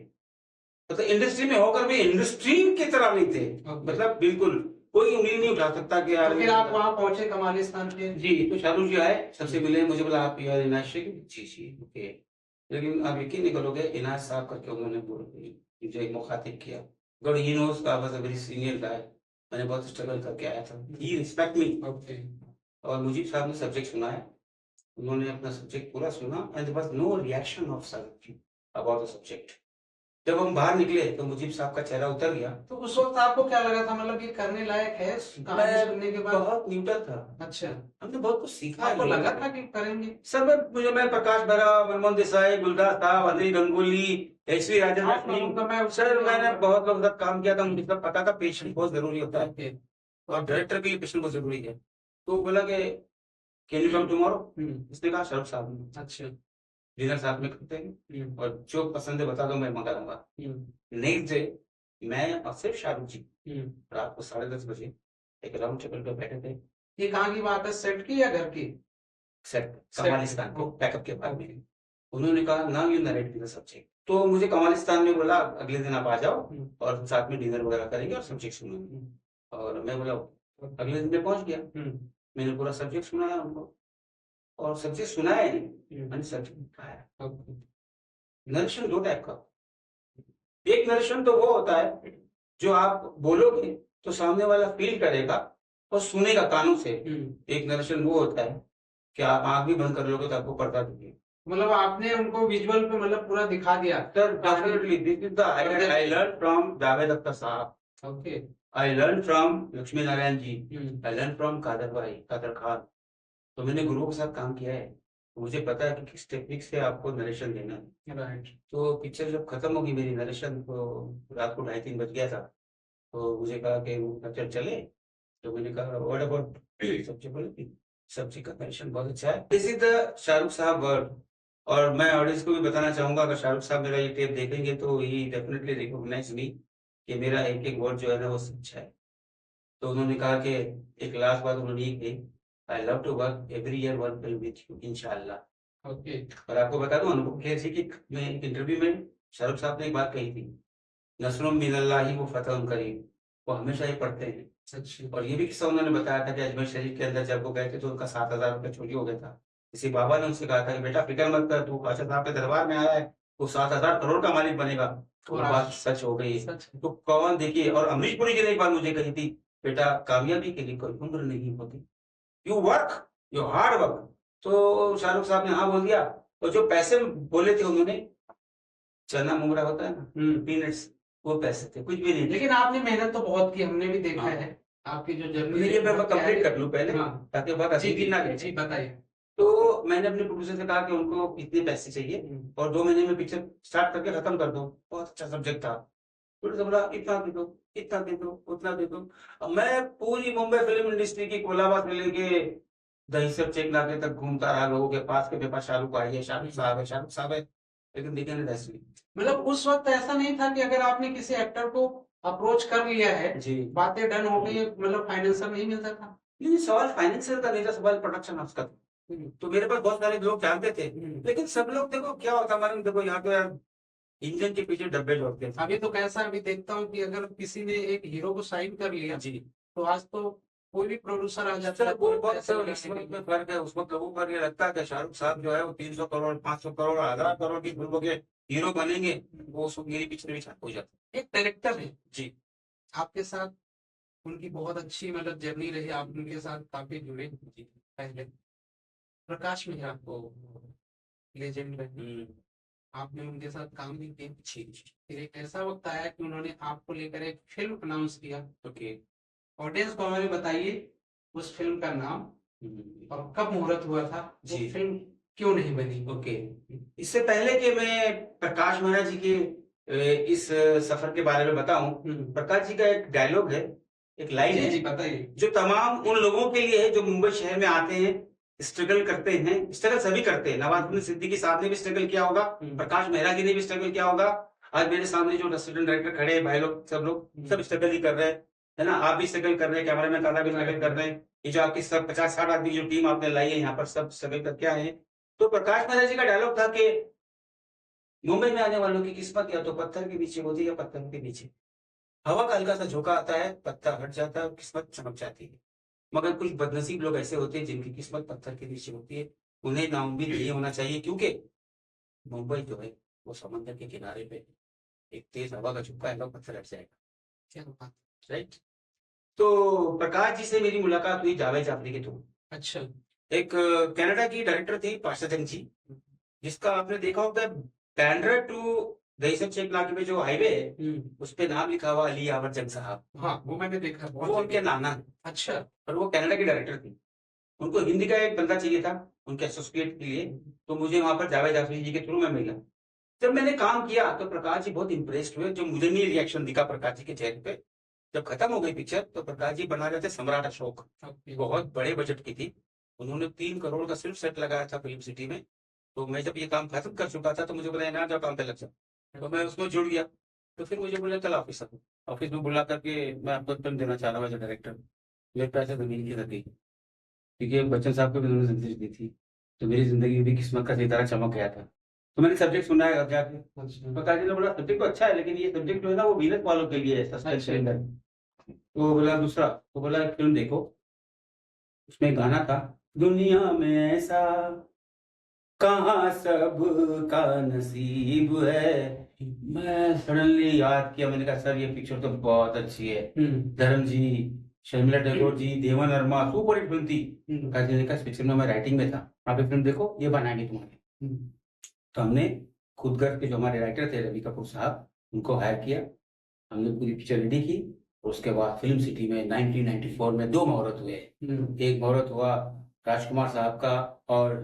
मतलब इंडस्ट्री में होकर भी इंडस्ट्री की तरह नहीं थे, मतलब बिल्कुल कोई उंगली नहीं उठा सकता कि यार। तो फिर आप वहां पहुंचे कमालिस्तान के? जी, तो शाहरुख जी आए, सबसे मिले, मुझे बोला आप यार इनायत शेख? जी जी ओके। लेकिन आप यकीन नहीं करोगे, इनायत साहब करके उन्होंने मुझे एक मुखातिब किया। गॉड ही नोज का was a very senior guy, मैंने बहुत स्ट्रगल करके आया था, ही रिस्पेक्ट मी। ओके। और मुजीब साहब ने सब्जेक्ट सुनाया, उन्होंने अपना सब्जेक्ट पूरा सुना and there was no reaction of sir about the subject. जब हम बाहर निकले तो मुजीब साहब का चेहरा उतर गया। तो उस वक्त आपको क्या लगा था, मतलब ये करने लायक है? कहानी सुनने के बाद बहुत न्यूट्रल था। अच्छा। हमने बहुत कुछ सीखा। आपको लगा था कि करेंगे? सब मैं प्रकाश बेरा, मनमोहन देसाई, गुलदार साहब, अनिल गंगुली, एसवी राजन, सर मैंने बहुत लोगों के साथ काम किया था, मुझे सब पता था पेशेंस बहुत जरूरी होता है और डायरेक्टर के लिए पेशेंस बहुत जरूरी है। तो बोला कि कैन यू कम टुमारो? इसने कहा शाहरुख साहब ने। अच्छा। डिनर साथ में करते हैं और जो पसंद है बता दो, मैं मंगा दूंगा। नेक्स्ट डे मैं और सिर्फ शाहरुख जी रात को 10:30 बजे एक राउंड टेबल पे बैठे थे। ये कहाँ की बात है, सेट की या घर की? सेट, कमालिस्तान को पैकअप के बाद में उन्होंने कहा now you narrate the subject. तो मुझे कमालिस्तान में बोला अगले दिन आप आ जाओ और साथ में डिनर वगैरह करेंगे और सब्जेक्ट सुनेंगे। और मैं बोला अगले दिन मैं पहुंच गया, मैंने पूरा सब्जेक्ट सुनाया उनको और सब्जेक्ट सुनाया नहीं, मैंने सब्जेक्ट दिखाया। नरेशन दो टाइप का, एक नरेशन तो वो होता है जो आप बोलोगे तो सामने वाला फील करेगा और सुनेगा कानों से। एक नरेशन वो होता है कि आप आंख भी बंद कर लोगे तो आपको पर्दा दिखेगा। मतलब आपने उनको विजुअल पे मतलब पूरा दिखा दिया? Sir definitely this is the I learn from Javed Akhtar sahab, okay, I learn from Lakshmi Narayan ji, I learn from Kader भाई, कादर खान। तो मैंने गुरुओं के साथ काम किया है, तो मुझे पता है कि किस टेक्निक से आपको नरेशन देना है। राइट। तो पिक्चर जब खत्म होगी मेरी नरेशन, तो रात को 2:30-3 बज गया था, तो मुझे कहा कि पिक्चर चले, तो मैंने कहा व्हाट अबाउट सब्जी? बोले सब्जी का नरेशन बहुत अच्छा है, दिस इज द शाहरुख साहब वर्ड। और मैं ऑडियंस को भी बताना चाहूंगा, अगर शाहरुख साहब मेरा ये टेप देखेंगे तो ही डेफिनेटली रिकॉग्नाइज मी कि मेरा एक एक वर्ड जो है ना वो सच्चा है। तो उन्होंने कहा कि एक लास्ट बात उन्होंने ये कही, I love to work every year one film with you इंशाल्लाह। ओके। और आपको बता दूं अनुभव खेर जी की मैं एक इंटरव्यू में शाहरुख साहब ने एक बात कही थी, नसरुम मिनल्लाहि व फतहुन करीम, वो हमेशा ही पढ़ते हैं। अच्छा। और ये भी किस्सा उन्होंने बताया था कि अजमेर शरीफ के अंदर जब वो गए थे तो उनका 7,000 रुपये चोरी हो गया था। किसी बाबा ने उनसे कहा था कि बेटा फिक्र मत कर, तू बादशाह साहब के दरबार में आया है, वो 7,000 करोड़ का मालिक बनेगा। तो वो बात सच हो गई। तो कौन देखिए, और अमरीश पुरी जी ने एक बात मुझे कही थी, बेटा कामयाबी के लिए कोई उम्र नहीं होती, you work, you hard work. तो शाहरुख साहब ने हाँ बोल दिया। तो जो पैसे बोले थे उन्होंने, चना मुंगरा होता है ना, पीनट्स, वो पैसे थे, कुछ भी नहीं। लेकिन आपने मेहनत तो बहुत की, हमने भी देखा है आपकी जो जर्नी। ये मैं कंप्लीट कर लूं पहले, ताकि बात अच्छी ना लगे। बताइए। तो मैंने अपने प्रोड्यूसर से कहा कि उनको इतने पैसे चाहिए और 2 महीने में पिक्चर स्टार्ट करके खत्म कर दो। बहुत अच्छा सब्जेक्ट था। प्रोड्यूसर बोला इतना दे दो, इतना दे दो, उतना दे दो। अब मैं पूरी मुंबई फिल्म इंडस्ट्री की कोलाबा से लेके दही सब चेक नाके तक घूमता रहा लोगों के पास के, मेरे पास शाहरुख आई है, शाहरुख साहब है, शाहरुख साहब है, लेकिन देखिए ना दसवीं। मतलब उस वक्त ऐसा नहीं था कि अगर आपने किसी एक्टर को अप्रोच कर लिया है जी, बातें डन हो गई, मतलब फाइनेंसर नहीं मिलता था? नहीं, सवाल फाइनेंसर का नहीं था, सवाल प्रोडक्शन हाउस का था। तो मेरे पास बहुत सारे लोग जानते थे, लेकिन सब लोग देखो क्या होता है, देखो यहाँ पे यार इंजन के पीछे डब्बे जोड़ते हैं। अभी तो कैसा अभी देखता हूँ कि अगर किसी ने एक हीरो को साइन कर लिया जी, तो आज तो कोई भी प्रोड्यूसर आ जाता है। में फर्क है, उसको लोगों को ये लगता है कि शाहरुख साहब जो है वो 300 करोड़, 500 करोड़, 1,000 करोड़ की फिल्मों के हीरो बनेंगे, वो उसको मेरी पिक्चर में छाप हो जाता है। एक डायरेक्टर है जी, आपके साथ उनकी बहुत अच्छी मतलब जर्नी रही, आप उनके साथ काफी जुड़े जी पहले। प्रकाश मेहरा को लेजेंड रहे, आपने उनके साथ काम भी किया। फिर एक ऐसा वक्त आया कि उन्होंने आपको लेकर एक फिल्म अनाउंस किया। ओके, ऑडियंस को हमें बताइए उस फिल्म का नाम और कब मुहूर्त हुआ था, वो जी। फिल्म क्यों नहीं बनी? ओके, इससे पहले कि मैं प्रकाश मेहरा जी के इस सफर के बारे में बताऊं, प्रकाश जी का एक डायलॉग है, एक लाइन है, जी बताइए। जो तमाम उन लोगों के लिए है जो मुंबई शहर में आते हैं, स्ट्रगल करते हैं। स्ट्रगल सभी करते हैं, नवाजुद्दीन सिद्दीकी साहब ने भी स्ट्रगल किया होगा, प्रकाश मेहरा जी ने भी स्ट्रगल किया होगा, आज मेरे सामने जो असिस्टेंट डायरेक्टर खड़े हैं भाई लोग, सब लोग सब स्ट्रगल ही कर रहे हैं, है ना। आप भी स्ट्रगल कर रहे हैं, कैमरामैन दादा भी स्ट्रगल कर रहे हैं, ये जो आपकी सब 50-60 आदमी जो टीम आपने लाई है यहाँ पर, सब स्ट्रगल करके आए हैं। तो प्रकाश मेहरा जी का डायलॉग था कि मुंबई में आने वालों की किस्मत या तो पत्थर के नीचे होती है या पत्थर के नीचे। हवा का हल्का सा झोंका आता है, पत्थर हट जाता है और किस्मत चमक जाती है। मगर कुछ बदनसीब लोग ऐसे होते हैं जिनकी किस्मत पत्थर के नीचे होती है, उन्हें नाउम्मीद नहीं होना चाहिए, क्योंकि मुंबई जो है वो समंदर के किनारे पे एक तेज हवा का झोंका आएगा, पत्थर हट जाएगा। क्या बात, राइट। तो प्रकाश जी से मेरी मुलाकात हुई जावेद जाफरी के थ्रू। अच्छा। एक कनाडा की डायरेक्टर थी पाशा जंग जी, जिसका आपने देखा होगा बैंड्रा टू दहीसर चेक नाके पे जो हाईवे है, उस पे नाम लिखा हुआ अली यावर जंग साहब। हाँ, वो मैंने देखा, वो उनके नाना है। अच्छा। और वो कनाडा की डायरेक्टर थी, उनको हिंदी का एक बंदा चाहिए था उनके एसोसिएट के लिए, तो मुझे वहां पर जावेद जाफरी जी के थ्रू में मिला। जब मैंने काम किया तो प्रकाश जी बहुत इंप्रेस्ड हुए, जो मुझे नहीं रिएक्शन दिखा प्रकाश जी के चेहरे पे। जब खत्म हो गई पिक्चर तो प्रकाश जी बना रहे थे सम्राट अशोक, बहुत बड़े बजट की थी, उन्होंने 3 करोड़ का सिर्फ सेट लगाया था फिल्म सिटी में। तो मैं जब ये काम खत्म कर चुका था तो मुझे बोला ना जाओ काम पे लग जाओ, तो मैं उसमें जुड़ गया। तो फिर मुझे बोला चल ऑफिस में बुला करके मैं आपको फिल्म देना चाह रहा हूँ एज डायरेक्टर। मेरे पैसे जमीन की रखी, क्योंकि बच्चन साहब को भी उन्होंने जिंदगी दी थी, तो मेरी जिंदगी में भी किस्मत का सितारा चमक गया था। तो मैंने सब्जेक्ट सुना है जाके, प्रकाश जी ने बोला सब्जेक्ट तो अच्छा है, लेकिन ये सब्जेक्ट जो है ना वो वीनस वालों के लिए है, सस्पेंस के अंदर। तो बोला दूसरा, तो बोला एक फिल्म देखो, उसमें गाना था दुनिया में ऐसा कहाँ सबका नसीब है। मैं सडनली याद किया, मैंने कहा सर ये पिक्चर तो बहुत अच्छी है, धर्म जी, शर्मिला टैगोर जी, देवन वर्मा, सुपर हिट फिल्म थी। इस पिक्चर में मैं राइटिंग में था, आप ये फिल्म देखो, ये बनाएंगे तुम्हारे। तो हमने खुद घर के जो हमारे राइटर थे रवि कपूर साहब, उनको हायर किया, हमने पूरी पिक्चर रेडी की। और उसके बाद फिल्म सिटी में 1994 में 2 मुहूर्त हुए। एक मुहूर्त हुआ राजकुमार साहब का और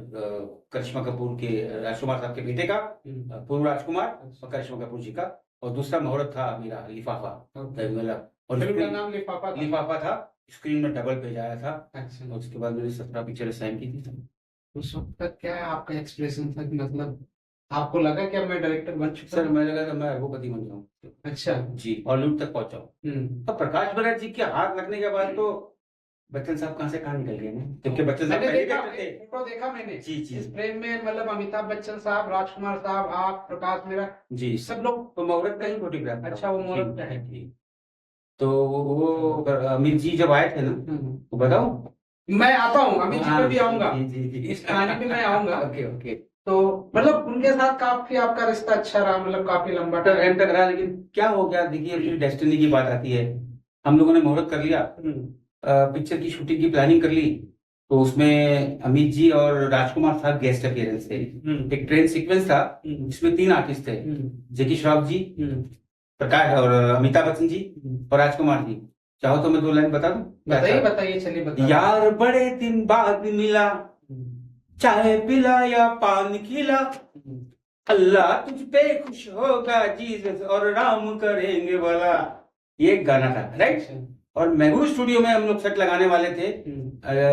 करिश्मा कपूर के, राजकुमार साहब के बेटे का, पूर्व राजकुमार, और करिश्मा कपूर जी का। और दूसरा मुहूर्त था मेरा लिफाफा, और फिल्म का नाम लिफाफा था, स्क्रीन में डबल पेज आया था। अच्छा। उसके बाद मैंने 17 पिक्चर साइन की थी। उस वक्त तक क्या आपका एक्सप्रेशन था कि मतलब आपको लगा कि मैं डायरेक्टर बन चुका? सर मैं लगा कि मैं अरबोपति बन जाऊँ। अच्छा जी, हॉलीवुड तक पहुंचा हूँ। तो प्रकाश मेहरा जी के हाथ लगने के बाद तो बच्चन साहब कहाँ से कहाँ निकल गए ना, क्योंकि बच्चन साहब पहले डायरेक्टर थे। फोटो देखा मैंने जी जी, इस फ्रेम में, मतलब अमिताभ बच्चन साहब, राजकुमार साहब, आप, प्रकाश मेहरा जी, सब लोग। तो मुहूर्त का ही फोटोग्राफ। अच्छा, वो मुहूर्त का है। तो वो अमित जी जब आए थे ना, तो बताऊं, मैं आता हूँ, अमित जी पे भी आऊंगा, इस कहानी पे मैं आऊंगा। Okay okay. तो मतलब उनके साथ काफी आपका रिश्ता अच्छा रहा, मतलब काफी लंबा टाइम तक रहा, लेकिन क्या हो गया, देखिए डेस्टिनी की बात आती है। हम लोगों ने मुहूर्त कर लिया, पिक्चर की शूटिंग की प्लानिंग कर ली, तो उसमें अमित जी और राजकुमार साहब गेस्ट अपीयरेंस थे। एक ट्रेन सीक्वेंस था जिसमें 3 आर्टिस्ट थे, जैकी श्रॉफ जी, प्रकाश और अमिताभ बच्चन जी और राजकुमार जी। चाहो तो मैं 2 लाइन बता दूं? बताइए, चलिए बताइए। यार बड़े दिन बाद मिला, चाय पिला या पान खिला, अल्लाह तुझ पे खुश होगा जीसस और राम करेंगे भला। ये एक गाना था, राइट। और मेहबूब स्टूडियो में हम लोग सेट लगाने वाले थे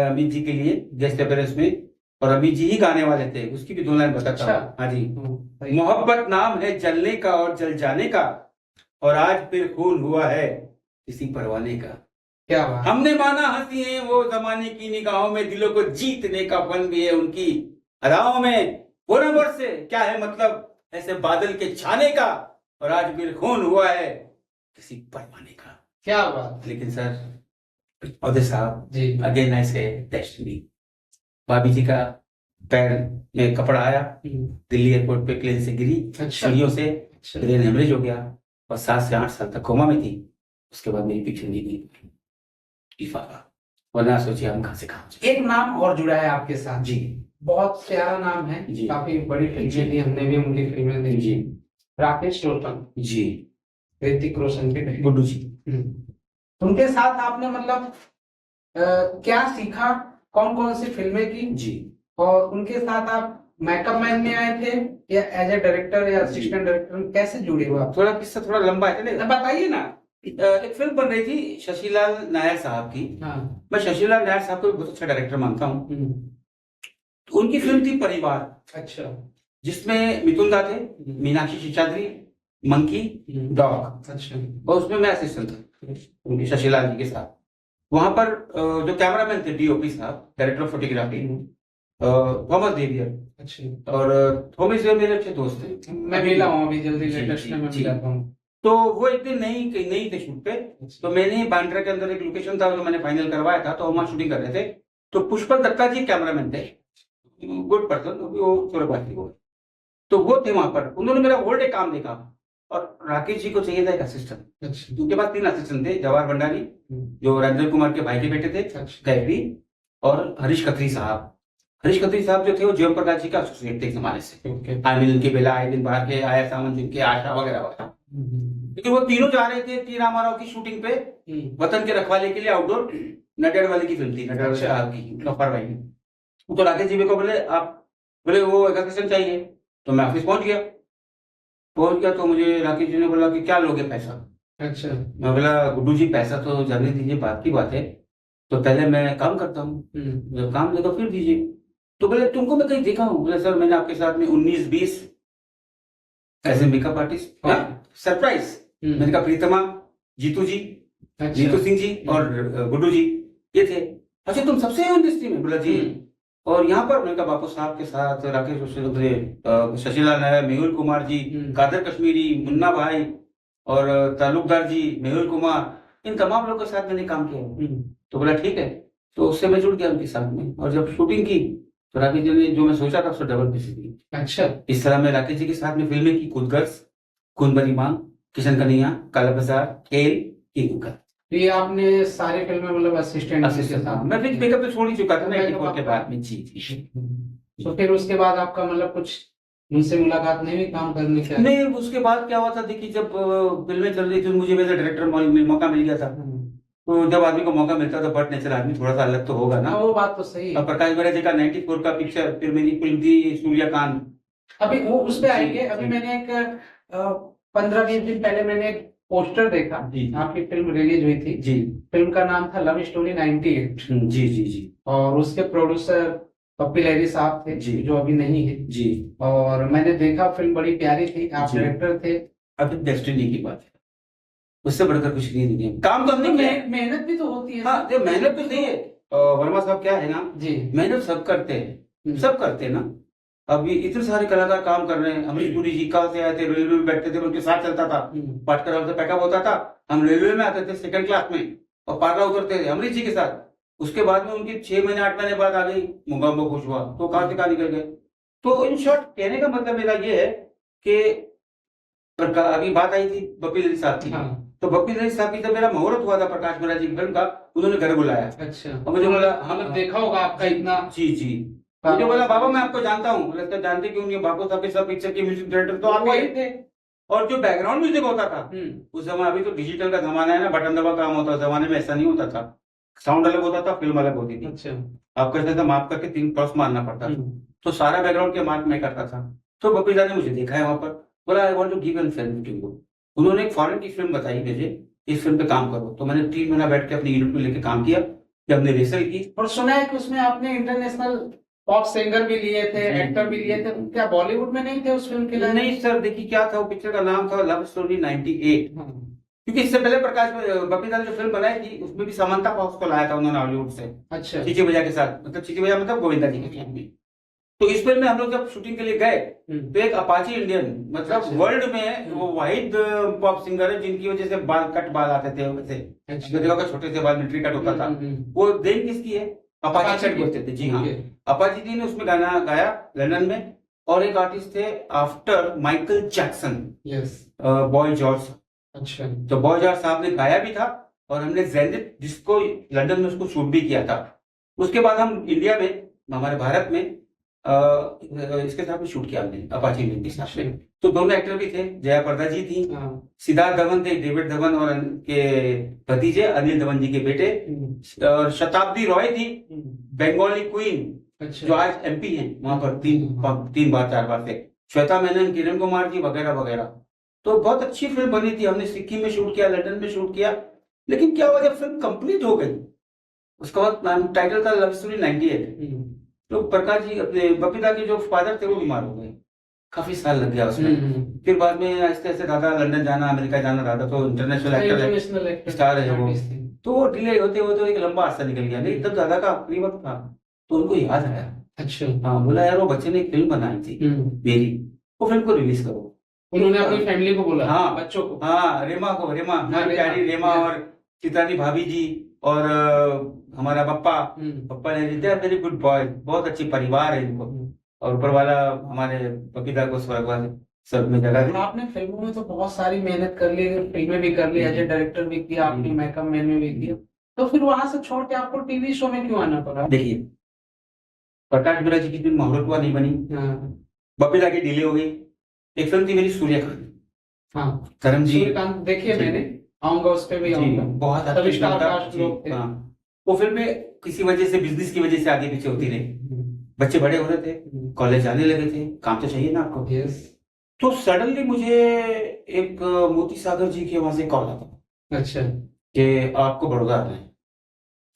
अमित जी के लिए गेस्ट अपीयरेंस में, और अमित जी ही गाने वाले थे। उसकी भी 2 लाइन बताता हूँ। हाँ जी। मोहब्बत नाम है जलने का और जल जाने का, और आज फिर खून हुआ है किसी परवाने का। क्या बात। हमने माना हंसी है वो जमाने की निगाहों में, दिलों को जीतने का फन भी है उनकी अदाओं में। बोरा से क्या है मतलब ऐसे बादल के छाने का, और आज फिर खून हुआ है किसी परवाने का। क्या बात। लेकिन सर औदे साहब जी, अगेन आई से डेस्टिनी। भाभी जी का पैर में कपड़ा आया, दिल्ली एयरपोर्ट पे प्लेन से गिरी, सीढ़ियों से, ब्रेन हेमरेज हो गया, और 7 से 8 साल तक कोमा में थी। उसके बाद मेरी पिक्चर नहीं गई, वरना सोचिए हम कहाँ से कहाँ। एक नाम और जुड़ा है आपके साथ जी, बहुत प्यारा नाम है, जी काफी बड़ी जी फिल्में दी, हमने भी उनकी फिल्में देखी। जी राकेश रोशन, जी ऋतिक रोशन के बेटे। गुड्डू जी। उनके साथ आपने मतलब क्या सीखा, कौन कौन सी फिल्में की, जी और उनके साथ आप मेकअप मैन में आए थे या एज ए डायरेक्टर या जी असिस्टेंट डायरेक्टर, कैसे जुड़े हुए आप? थोड़ा किस्सा थोड़ा लंबा है ना, बताइए ना। एक फिल्म बन रही थी शशिलाल नायर साहब की। हाँ। मैं शशिलाल नायर साहब को बहुत अच्छा डायरेक्टर मानता हूँ। तो उनकी फिल्म थी परिवार, अच्छा। जिसमें मिथुन दा थे, मीनाक्षी शिशाद्री, मंकी, डॉग, अच्छा। और उसमें मैं असिस्टेंट था उनके शशिलाल जी के साथ। वहां पर जो कैमरामैन थे डीओपी साहब, डायरेक्टर ऑफ फोटोग्राफी, थॉमस डेवियर। अच्छा। और थॉमस डेवियर मेरे अच्छे दोस्त थे, मैं मिला हूँ अभी जल्दी, जी, लेटेस्ट जी, में मैं जी। मिला हूँ। तो वो एक दिन नहीं थे शूट पे, तो मैंने बांद्रा के अंदर एक लोकेशन था जो मैंने फाइनल करवाया था, तो हम वहाँ शूटिंग कर रहे थे। तो पुष्पल दत्ता जी कैमरामैन थे, गुड पर्सन, वो सूर्यवासी वो। तो वो थे वहां पर, उन्होंने मेरा होल डे काम देखा, और राकेश जी को चाहिए था एक असिस्टेंट। अच्छा। उनके पास 3 असिस्टेंट थे, जवाहर भंडारी जो राजेंद्र कुमार के भाई के बेटे थे, कैफी, और हरीश खत्री साहब। हरीश खत्री साहब जो थे वो जयम प्रकाश जी का एसोसिएट थे एक जमाने से। आमिर उनके बेला आए दिन बाहर के, आया सामंत जिनके, आशा वगैरह वगैरह। लेकिन वो तीनों जा रहे थे टी रामाराव की शूटिंग पे, वतन के रखवाले के लिए आउटडोर। नडियाड वाले की फिल्म थी, नडियाड साहब की, गफ्फार भाई की। तो राकेश जी मेरे को बोले आप, बोले वो एक असिस्टेंट चाहिए। तो मैं ऑफिस पहुंच गया तो मुझे राकेश जी ने बोला कि क्या लोगे पैसा। अच्छा। मैं बोला गुड्डू जी पैसा तो जाने दीजिए, बात की बात है, तो पहले मैं काम करता हूँ, जब काम देगा फिर दीजिए। तो बोले तुमको मैं कहीं देखा हूँ। बोले सर मैंने आपके साथ में 19-20 as a makeup artist. Surprise. मैंने कहा प्रीतमा, जीतू जी, जीतू सिंह जी और गुड्डू जी ये थे। अच्छा तुम सबसे हो इंडस्ट्री में? बोला जी। और यहाँ पर मैंने कहा बापू साहब के साथ राकेश रोशन, शशिलाल नायर, मेहुल कुमार जी, कादर कश्मीरी, मुन्ना भाई, और तालुकदार जी, मेहुल कुमार, इन तमाम लोगों के साथ मैंने काम किया। तो बोला ठीक है। तो उससे मैं जुड़ गया उनके साथ में, और जब शूटिंग की तो राकेश जी ने जो मैं सोचा था उससे डबल पैसे दिए। अच्छा। इस तरह मैं राकेश जी के साथ में फिल्में की, खुदगर्ज, खून भरी मांग, किशन कन्हैया, काला बाजार, खेल, की कुकर। ये आपने सारी फिल्में मतलब असिस्टेंट के साथ? मैं फिर मेकअप तो छोड़ ही चुका था ना 84 के बाद में। जी जी। तो फिर उसके बाद आपका मतलब कुछ उनसे मुलाकात नहीं हुई काम करने के? नहीं, उसके बाद क्या हुआ था, देखिए जब फिल्में चल रही थी मुझे वैसे डायरेक्टर मौका मिल गया था। तो जब आदमी को मौका मिलता है तो बट नेचर आदमी थोड़ा सा अलग तो होगा ना। वो बात तो सही है। प्रकाश बेरा जी का 94 का पिक्चर, फिर मेरी फिल्म थी सूर्यकांत। अभी वो उस पे आएंगे। अभी मैंने एक 15-20 दिन पहले मैंने एक पोस्टर देखा, आपकी फिल्म रिलीज हुई थी जी। फिल्म का नाम था लव स्टोरी 98। जी जी जी। और उसके प्रोड्यूसर पप्पी लहरी साहब थे जी, जो अभी नहीं है जी। और मैंने देखा फिल्म बड़ी प्यारी थी, आप डायरेक्टर थे। अभी डेस्टिनी की बात है, उससे बढ़कर कुछ नहीं है। काम तो हमने किया, मेहनत भी तो होती है। हाँ मेहनत तो नहीं है। वर्मा साहब क्या है ना जी, मेहनत सब करते हैं, सब करते हैं ना। अभी इतने सारे कलाकार काम कर रहे हैं। अमरीश पुरी जी कहाँ से आए थे, रेलवे में बैठते थे, उनके साथ चलता था, पाटकर से पैकअप होता था, हम रेलवे में आते थे सेकंड क्लास में, और पाटला उतरते थे अमरीश जी के साथ। उसके बाद में उनकी 6 महीने 8 महीने बाद आ गई मुंगाम्बो खुश हुआ, तो कहाँ से कहाँ निकल गए। तो इन शॉर्ट कहने का मतलब मेरा ये है कि अभी बात आई थी बप्पी लहरी साहब की। तो बप्पी लहरी साहब की जब मेरा मुहूर्त हुआ था प्रकाश बेरा जी की फिल्म का, उन्होंने घर बुलाया। अच्छा। और मुझे बोला मतलब देखा होगा आपका इतना। जी जी। मुझे बोला बाबा मैं आपको जानता हूँ। बोला जानते क्यों नहीं? बापू साहब के सब पिक्चर के म्यूजिक डायरेक्टर तो आप ही थे। और जो बैकग्राउंड म्यूजिक होता था उस समय, अभी तो डिजिटल का जमाना है ना, बटन दबा काम होता है, जमाने में ऐसा नहीं होता था। साउंड अलग होता था, फिल्म अलग होती थी। अच्छा। आपको ऐसा मार्क करके 3 क्रॉस मारना पड़ता था, तो सारा बैकग्राउंड के मार्क मैं करता था। तो बप्पी दा ने मुझे देखा है वहां पर, बोला I want to give an film to you. उन्होंने एक फॉरेन की फिल्म बताई मुझे, इस फिल्म पे काम करो। तो मैंने 3 महीना बैठ के अपनी यूनिट में लेके काम किया, कि हमने रिहर्सल की। और सुना है कि उसमें आपने इंटरनेशनल पॉप सिंगर भी लिए थे, एक्टर भी लिए थे, क्या बॉलीवुड में नहीं थे उस फिल्म के लिए? नहीं सर, देखिए क्या था, वो पिक्चर का नाम था लव स्टोरी 98। क्योंकि इससे पहले प्रकाश बप्पी दा ने जो फिल्म बनाई थी उसमें भी समांता फॉक्स को लाया था उन्होंने हॉलीवुड से। अच्छा। चीची भैया के साथ, मतलब चीची भैया मतलब गोविंदा जी के फिल्म में। तो इस फिल्म में हम लोग जब शूटिंग के लिए गए तो एक अपाची इंडियन, मतलब वर्ल्ड में वो वाहिद पॉप सिंगर है जिनकी वजह से कट बाल आते थे वैसे, छोटे से बाल मिलिट्री कट होता था। वो देन किसकी है? अपाची कट बोलते थे जी हाँ। अपाची जी ने उसमें गाना गाया लंदन में। और एक आर्टिस्ट थे after Michael Jackson, boy George. अच्छा। तो बॉय जॉर्ज साहब ने गाया भी था, और हमने जेनिथ जिसको लंदन में उसको शूट भी किया था। उसके बाद हम इंडिया में, हमारे भारत में इसके साथ में शूट किया हमने अपाची में के साथ में। तो दोनों एक्टर भी थे, जया प्रदा जी थी, सिद्धार्थ धवन थे, डेविड धवन और के भतीजे अनिल धवन जी के बेटे, और शताब्दी रॉय थी, बंगाली क्वीन, जो आज MP हैं वहां पर 3 बार 4 बार से, श्वेता मेनन, किरण कुमार जी वगैरह वगैरह। तो बहुत अच्छी फिल्म बनी थी। हमने सिक्किम में शूट किया, लंदन में शूट किया, लेकिन क्या हुआ जब फिल्म कंप्लीट हो गई उसके बाद टाइटल था लव स्टोरी 98। तो प्रकाश जी अपने बबीता के जो फादर थे वो बीमार हो गए, काफी साल लग गया उसमें। फिर बाद में आहिस्ते आहिस्ते दादा लंदन जाना, अमेरिका जाना, दादा तो इंटरनेशनल एक्टर स्टार है वो, तो वो डिले होते होते एक लंबा अर्सा निकल गया। नहीं तब दादा का आखिरी वक्त था, तो उनको याद आया, अच्छा हाँ, बोला यार वो बच्चे ने एक फिल्म बनाई थी मेरी, वो फिल्म को रिलीज करो। उन्होंने अपनी फैमिली को बोला, हाँ बच्चों को, हाँ रेमा को, रेमा हमारी प्यारी रेमा और चित्रानी भाभी जी और हमारा पप्पा ने दिया वेरी गुड बॉय, बहुत अच्छी परिवार है इनको, और ऊपर वाला हमारे बबीता को स्वर्ग में जगह दी। आपने फिल्मों में तो बहुत सारी मेहनत कर ली, फिल्में भी कर ली, एज ए डायरेक्टर भी किया आपने, मेकअप मैन में भी किया, तो फिर वहां से छोड़ के आपको टीवी शो में क्यों आना पड़ा? देखिए प्रकाश बिरा जी की फिल्म मोहब्बत नहीं बनी, बबीता की डिले हो गई। एक फिल्म थी मेरी सूर्यकांत, हाँ करम जी, सूर्यकांत देखिए मैंने, आऊंगा उस पे भी आऊंगा, बहुत अच्छी लोग थे। वो फिल्म किसी वजह से, बिजनेस की वजह से आगे पीछे होती रही, बच्चे बड़े हो रहे थे, कॉलेज जाने लगे थे, काम तो चाहिए ना आपको। तो सडनली मुझे एक मोती सागर जी के वहां से कॉल आता, अच्छा कि आपको बड़ौदा आना है।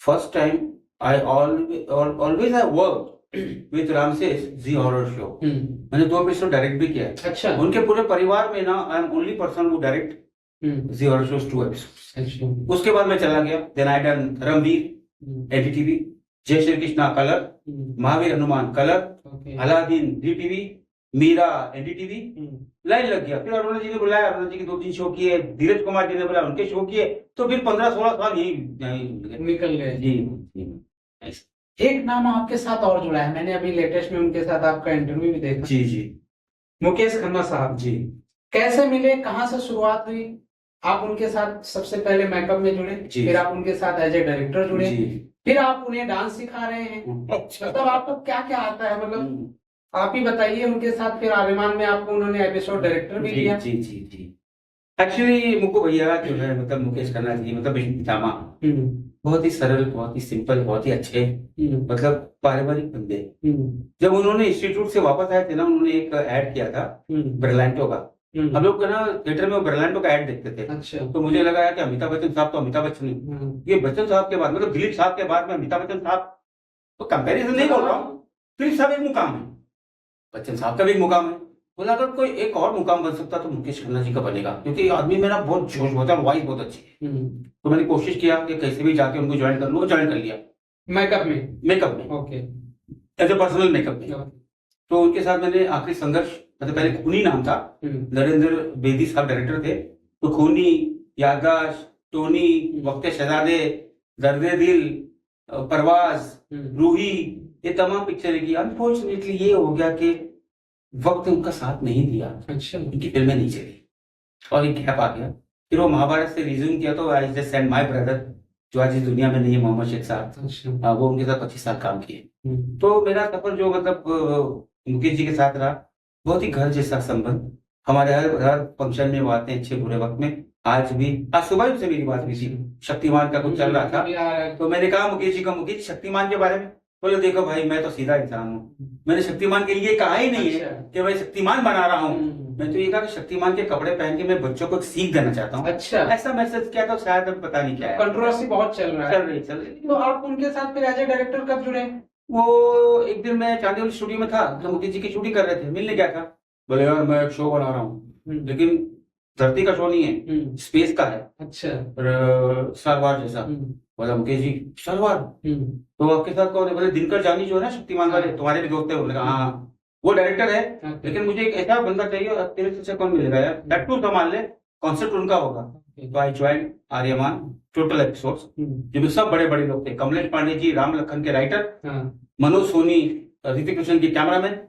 First time I always I work with Ramsay's Zee horror show, मैंने 2 एपिसोड डायरेक्ट भी किया है। अच्छा, उनके पूरे परिवार में ना I am only person who direct Zee horror shows 2 episode. उसके बाद मैं चला गया, then I done Dharamveer NDTV, Jai Shri Krishna Colors, Mahavir Hanuman Colors, Aladdin DTV, Meera NDTV, line लग गया। फिर अरुणा जी ने बुलाया, अरुणा जी के 2-3 शो किए, धीरज कुमार जी ने बुलाया, उनके शो किए, तो फिर 15-16 साल यही निकल गए जी। एक नाम आपके साथ और जुड़ा है, मैंने अभी लेटेस्ट में उनके साथ आपका इंटरव्यू भी देखा, जी, मुकेश खन्ना साहब जी। कैसे मिले, कहाँ से शुरुआत हुई? आप उनके साथ सबसे पहले मेकअप में जुड़े, फिर आप उनके साथ एज ए डायरेक्टर जुड़े, फिर आप उन्हें डांस सिखा रहे हैं, अच्छा तब आपको क्या क्या आता है, मतलब आप ही बताइए। उनके साथ फिर आर्यमान में आपको उन्होंने एपिसोड डायरेक्टर भी किया। जी। एक्चुअली मुझको भैया जो है, मतलब मुकेश खन्ना जी, मतलब पितामा, बहुत ही सरल, बहुत ही सिंपल, बहुत ही अच्छे, मतलब पारिवारिक बंदे। जब उन्होंने इंस्टीट्यूट से वापस आए थे ना, उन्होंने एक ऐड किया था ब्रिलियांटो का, हम लोग ना थिएटर में ब्रिलियांटो का ऐड देखते थे। अच्छा, तो मुझे लगा कि अमिताभ बच्चन साहब तो अमिताभ बच्चन, ये बच्चन साहब के बाद, मतलब दिलीप साहब के बाद में अमिताभ बच्चन साहब, तो कंपैरिजन नहीं बोल रहा हूँ, दिलीप साहब एक मुकाम है, बच्चन साहब का भी एक मुकाम है। बोला अगर कोई एक और मुकाम बन सकता तो मुकेश खन्ना जी का बनेगा, क्योंकि आदमी मेरा बहुत जोश होता है, वॉइस बहुत अच्छी है। तो मैंने कोशिश किया कि कैसे भी जाके उनको ज्वाइन कर लूं, ज्वाइन कर लिया मेकअप में okay, as a personal makeup में। तो उनके साथ मैंने आखिरी संघर्ष, मतलब पहले खूनी नाम था, नरेंद्र बेदी साहब डायरेक्टर थे, तो खूनी, याददाश्त, टोनी, वक्त शहजादे, दर्द दिल, परवाज, रूही, ये तमाम पिक्चरें की। अनफॉर्चुनेटली ये हो गया कि वक्त उनका साथ नहीं दिया, अच्छा उनकी फिल्में नहीं चली और एक गैप आ गया। फिर वो महाभारत से रिज्यूम किया, तो I just send my brother, जो आज इस दुनिया में नहीं है, मोहम्मद शेख साहब, अच्छा वो उनके साथ 25 साल काम किए। तो मेरा सफर जो मतलब मुकेश जी के साथ रहा, बहुत ही घर जैसा संबंध। हमारे हर फंक्शन में वो आते हैं, अच्छे बुरे वक्त में। आज सुबह से मेरी बात हुई थी, शक्तिमान का कुछ चल रहा था, तो मैंने कहा मुकेश जी मुकेश शक्तिमान के बारे में, बोले देखो भाई मैं तो सीधा इंसान हूँ, मैंने शक्तिमान के लिए कहा ही नहीं है कि भाई शक्तिमान बना रहा हूँ, मैं तो ये कहा कि शक्तिमान के कपड़े पहन के मैं बच्चों को सीख देना चाहता हूँ। अच्छा, ऐसा मैसेज किया था, शायद अब पता नहीं क्या है, कंट्रोवर्सी बहुत चल रही। तो आप उनके साथ फिर एज ए डायरेक्टर कब जुड़े? वो एक दिन मैं चांदीवली स्टूडियो में था, तो मुकेश जी की शूटिंग कर रहे थे, मिलने गया था। बोले यार मैं एक शो बना रहा हूँ, लेकिन धरती का शो नहीं है, स्पेस का है, अच्छा स्टार वार जैसा। बोला मुकेश जी स्टार वार, तो आपके साथ कौन है? बोले दिनकर जानी जो है ना शक्तिमान वाले, तुम्हारे भी दोस्त है। बोले हाँ वो डायरेक्टर है, लेकिन मुझे एक ऐसा बंदा चाहिए, तेरे से कौन मिलेगा यार, दैट टू संभाल ले, कॉन्सेप्ट उनका होगा। तो I join Aryaman, total episodes, जिसमें सब बड़े बड़े लोग थे, कमलेश पांडे जी राम लखन के राइटर, मनोज सोनी ऋतिक रोशन के कैमरामैन,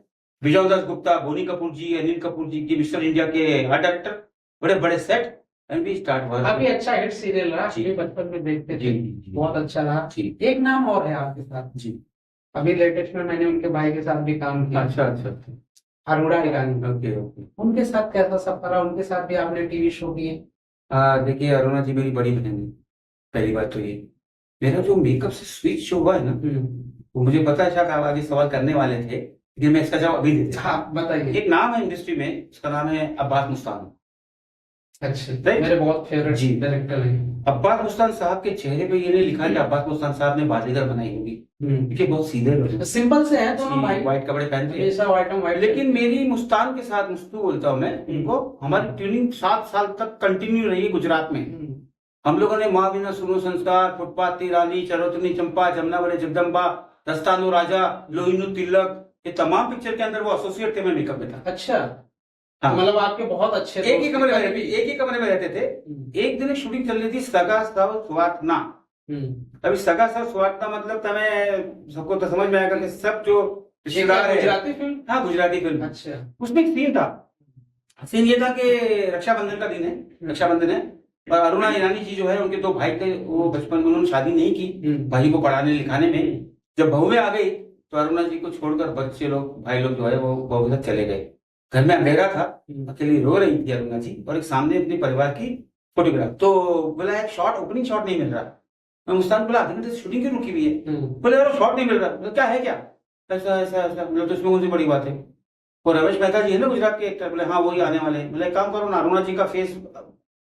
विजय दास गुप्ता, बोनी कपूर जी, अनिल कपूर जी की मिस्टर इंडिया के आर्ट डायरेक्टर, बड़े बड़े set, and we start work. काफी अच्छा हिट सीरियल रहा, बचपन में देखते थे, बहुत अच्छा रहा। एक नाम और है आपके साथ जी, अभी लेटेस्ट में मैंने उनके भाई के साथ भी काम किया, अच्छा अच्छा अच्छा, अरोड़ा ईरानी। Okay okay. उनके साथ कैसा सफर रहा? उनके साथ भी आपने टीवी शो किए? देखिए अरुणा जी मेरी बड़ी बहन है, पहली बात तो ये। मेरा जो मेकअप से स्विच हुआ है ना, वो मुझे पता है शायद आप आगे सवाल करने वाले थे, लेकिन मैं इसका जवाब अभी देता हाँ बताइए। एक नाम है इंडस्ट्री में, उसका नाम है अब्बास मुस्तान। अच्छा, Right? मेरे बहुत फेवरेट जी। डायरेक्टर हैं। अब्बास मुस्तान साहब के चेहरे पे ये नहीं लिखा है कि अब्बास मुस्तान साहब ने बाजीगर बनाई होगी, देखिए बहुत सीधे लोग हैं। सिंपल से हैं दोनों भाई, व्हाइट कपड़े पहनते हैं, हमेशा व्हाइट एंड व्हाइट। लेकिन मेरी मुस्तान के साथ मुस्तू बोलता हूँ मैं उनको, हमारी ट्यूनिंग 7 साल तक कंटिन्यू रही गुजरात में। हम लोगों ने माँ बिना सुनो संस्कार, फुटपाथ की रानी, चरोतनी चंपा, जमुना बड़े जगदम्बा, दस्तानो राजा, लोहिनु तिलक, ये तमाम पिक्चर के अंदर वो एसोसिएट थे, मैं मेकअप में था। अच्छा, हाँ। मतलब आपके बहुत अच्छे एक ही दोस्त कमरे में थे। रहते, एक ही कमरे में रहते थे। एक दिन शूटिंग चल रही थी सगा सव स्वार्थना। अभी सगा सव स्वार्थना मतलब तमें सबको तो समझ में आएगा कि सब जो रिश्तेदार है। गुजराती फिल्म? हाँ गुजराती फिल्म। अच्छा। उसमें एक सीन था, सीन ये था कि रक्षाबंधन का दिन है, रक्षाबंधन है, और अरुणा ईरानी जी जो है उनके 2 भाई थे, वो बचपन में उन्होंने शादी नहीं की, भाई को पढ़ाने लिखाने में जब बहुएं आ गई तो अरुणा जी को छोड़कर बच्चे लोग, भाई लोग जो है वो बहू के साथ चले गए। घर में अंधेरा था, अकेली रो रही थी अरुणा जी, और एक सामने अपने परिवार की फोटोग्राफ। तो बोला एक शॉट, ओपनिंग शॉट नहीं मिल रहा। मैं मुस्तान बोला आधे घंटे से शूटिंग क्यों रुकी हुई है? बोले यार शॉट नहीं मिल रहा। बोला क्या है क्या? ऐसा ऐसा ऐसा। मतलब तो इसमें कौन सी बड़ी बात है? वो रमेश मेहता जी है ना गुजरात के एक्टर, बोले हाँ वही आने वाले हैं। बोले एक काम करो ना, अरुणा जी का फेस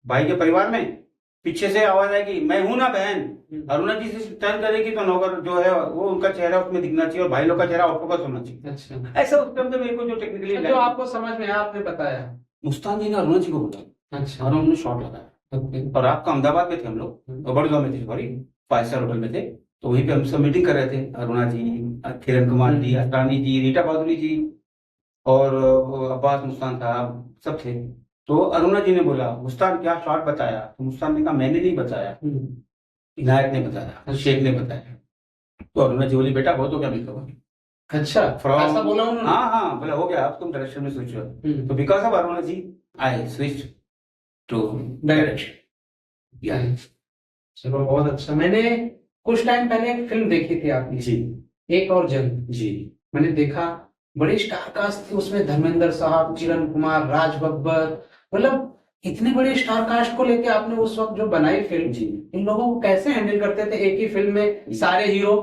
भाई के परिवार में पीछे से आवाज आएगी मैं हूं ना बहन, अरुणा जी से टर्न करेगी तो नौकर जो है वो उनका चेहरा उसमें दिखना चाहिए और भाई लोग का चेहरा आउटफोकस होना चाहिए। अच्छा, ऐसा उस टाइम पे मेरे को जो टेक्निकली जो आपको समझ में आया आपने बताया। मुस्तान जी ने अरुणा जी को बोला, अच्छा, और उन्होंने शॉट लगाया। और आपका अहमदाबाद में थे हम लोग, और बड़गांव में थे, सॉरी 5 स्टार होटल में थे। तो वहीं पे हम सब मीटिंग कर रहे थे, अरुणा जी, किरण कुमार जी, रानी जी, रीटा बहादुरी जी, और अब्बास मुस्तान साहब सब थे। तो अरुणा जी ने बोला मुस्तान क्या शॉट बताया? तो मुस्तान ने कहा मैंने नहीं बताया, इनायत ने बताया, शेख ने बताया। तो अरुणा जी बोली बेटा बहुत हो गया मेकअप। अच्छा, ऐसा बोला उन्होंने? हाँ हाँ बोला हो गया, अब तुम डायरेक्शन में स्विच हो। तो because of Aruna ji I switch to direction. चलो बहुत अच्छा। मैंने कुछ टाइम पहले एक फिल्म देखी थी आपकी जी, एक और जंग जी, मैंने देखा, बड़े स्टार कास्ट थे उसमें, धर्मेंद्र साहब, किरण कुमार, राज बब्बर, मतलब इतने बड़े स्टार कास्ट को लेके आपने उस वक्त जो बनाई फिल्म, जी। इन लोगों को कैसे हैंडल करते थे एक ही फिल्म में सारे हीरो?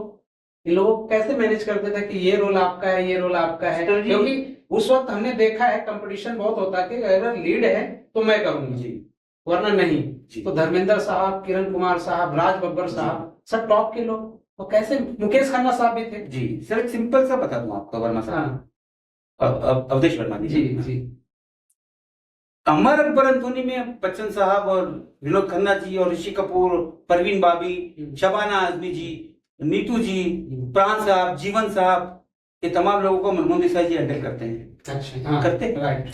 इन लोगों को कैसे मैनेज करते थे कि ये रोल आपका है, ये रोल आपका है? क्योंकि उस वक्त हमने देखा है कंपटीशन बहुत होता है कि अगर लीड है तो मैं करूंगा, वरना नहीं। तो धर्मेंद्र साहब, किरण कुमार साहब, राज बब्बर साहब, सब टॉप के लोग। तो कैसे, मुकेश खन्ना साहब भी थे। जी सर, एक सिंपल सा बता दूं आपको, वर्मा साहब, अवधेश वर्मा जी जी। अमर अकबर अंथोनी में बच्चन साहब और विनोद खन्ना जी और ऋषि कपूर, परवीन बाबी, शबाना आजमी जी, नीतू जी, प्राण साहब, जीवन साहब, ये तमाम लोगों को मनमोहन देसाई जी हैंडल करते हैं। अच्छा, हाँ, करते right.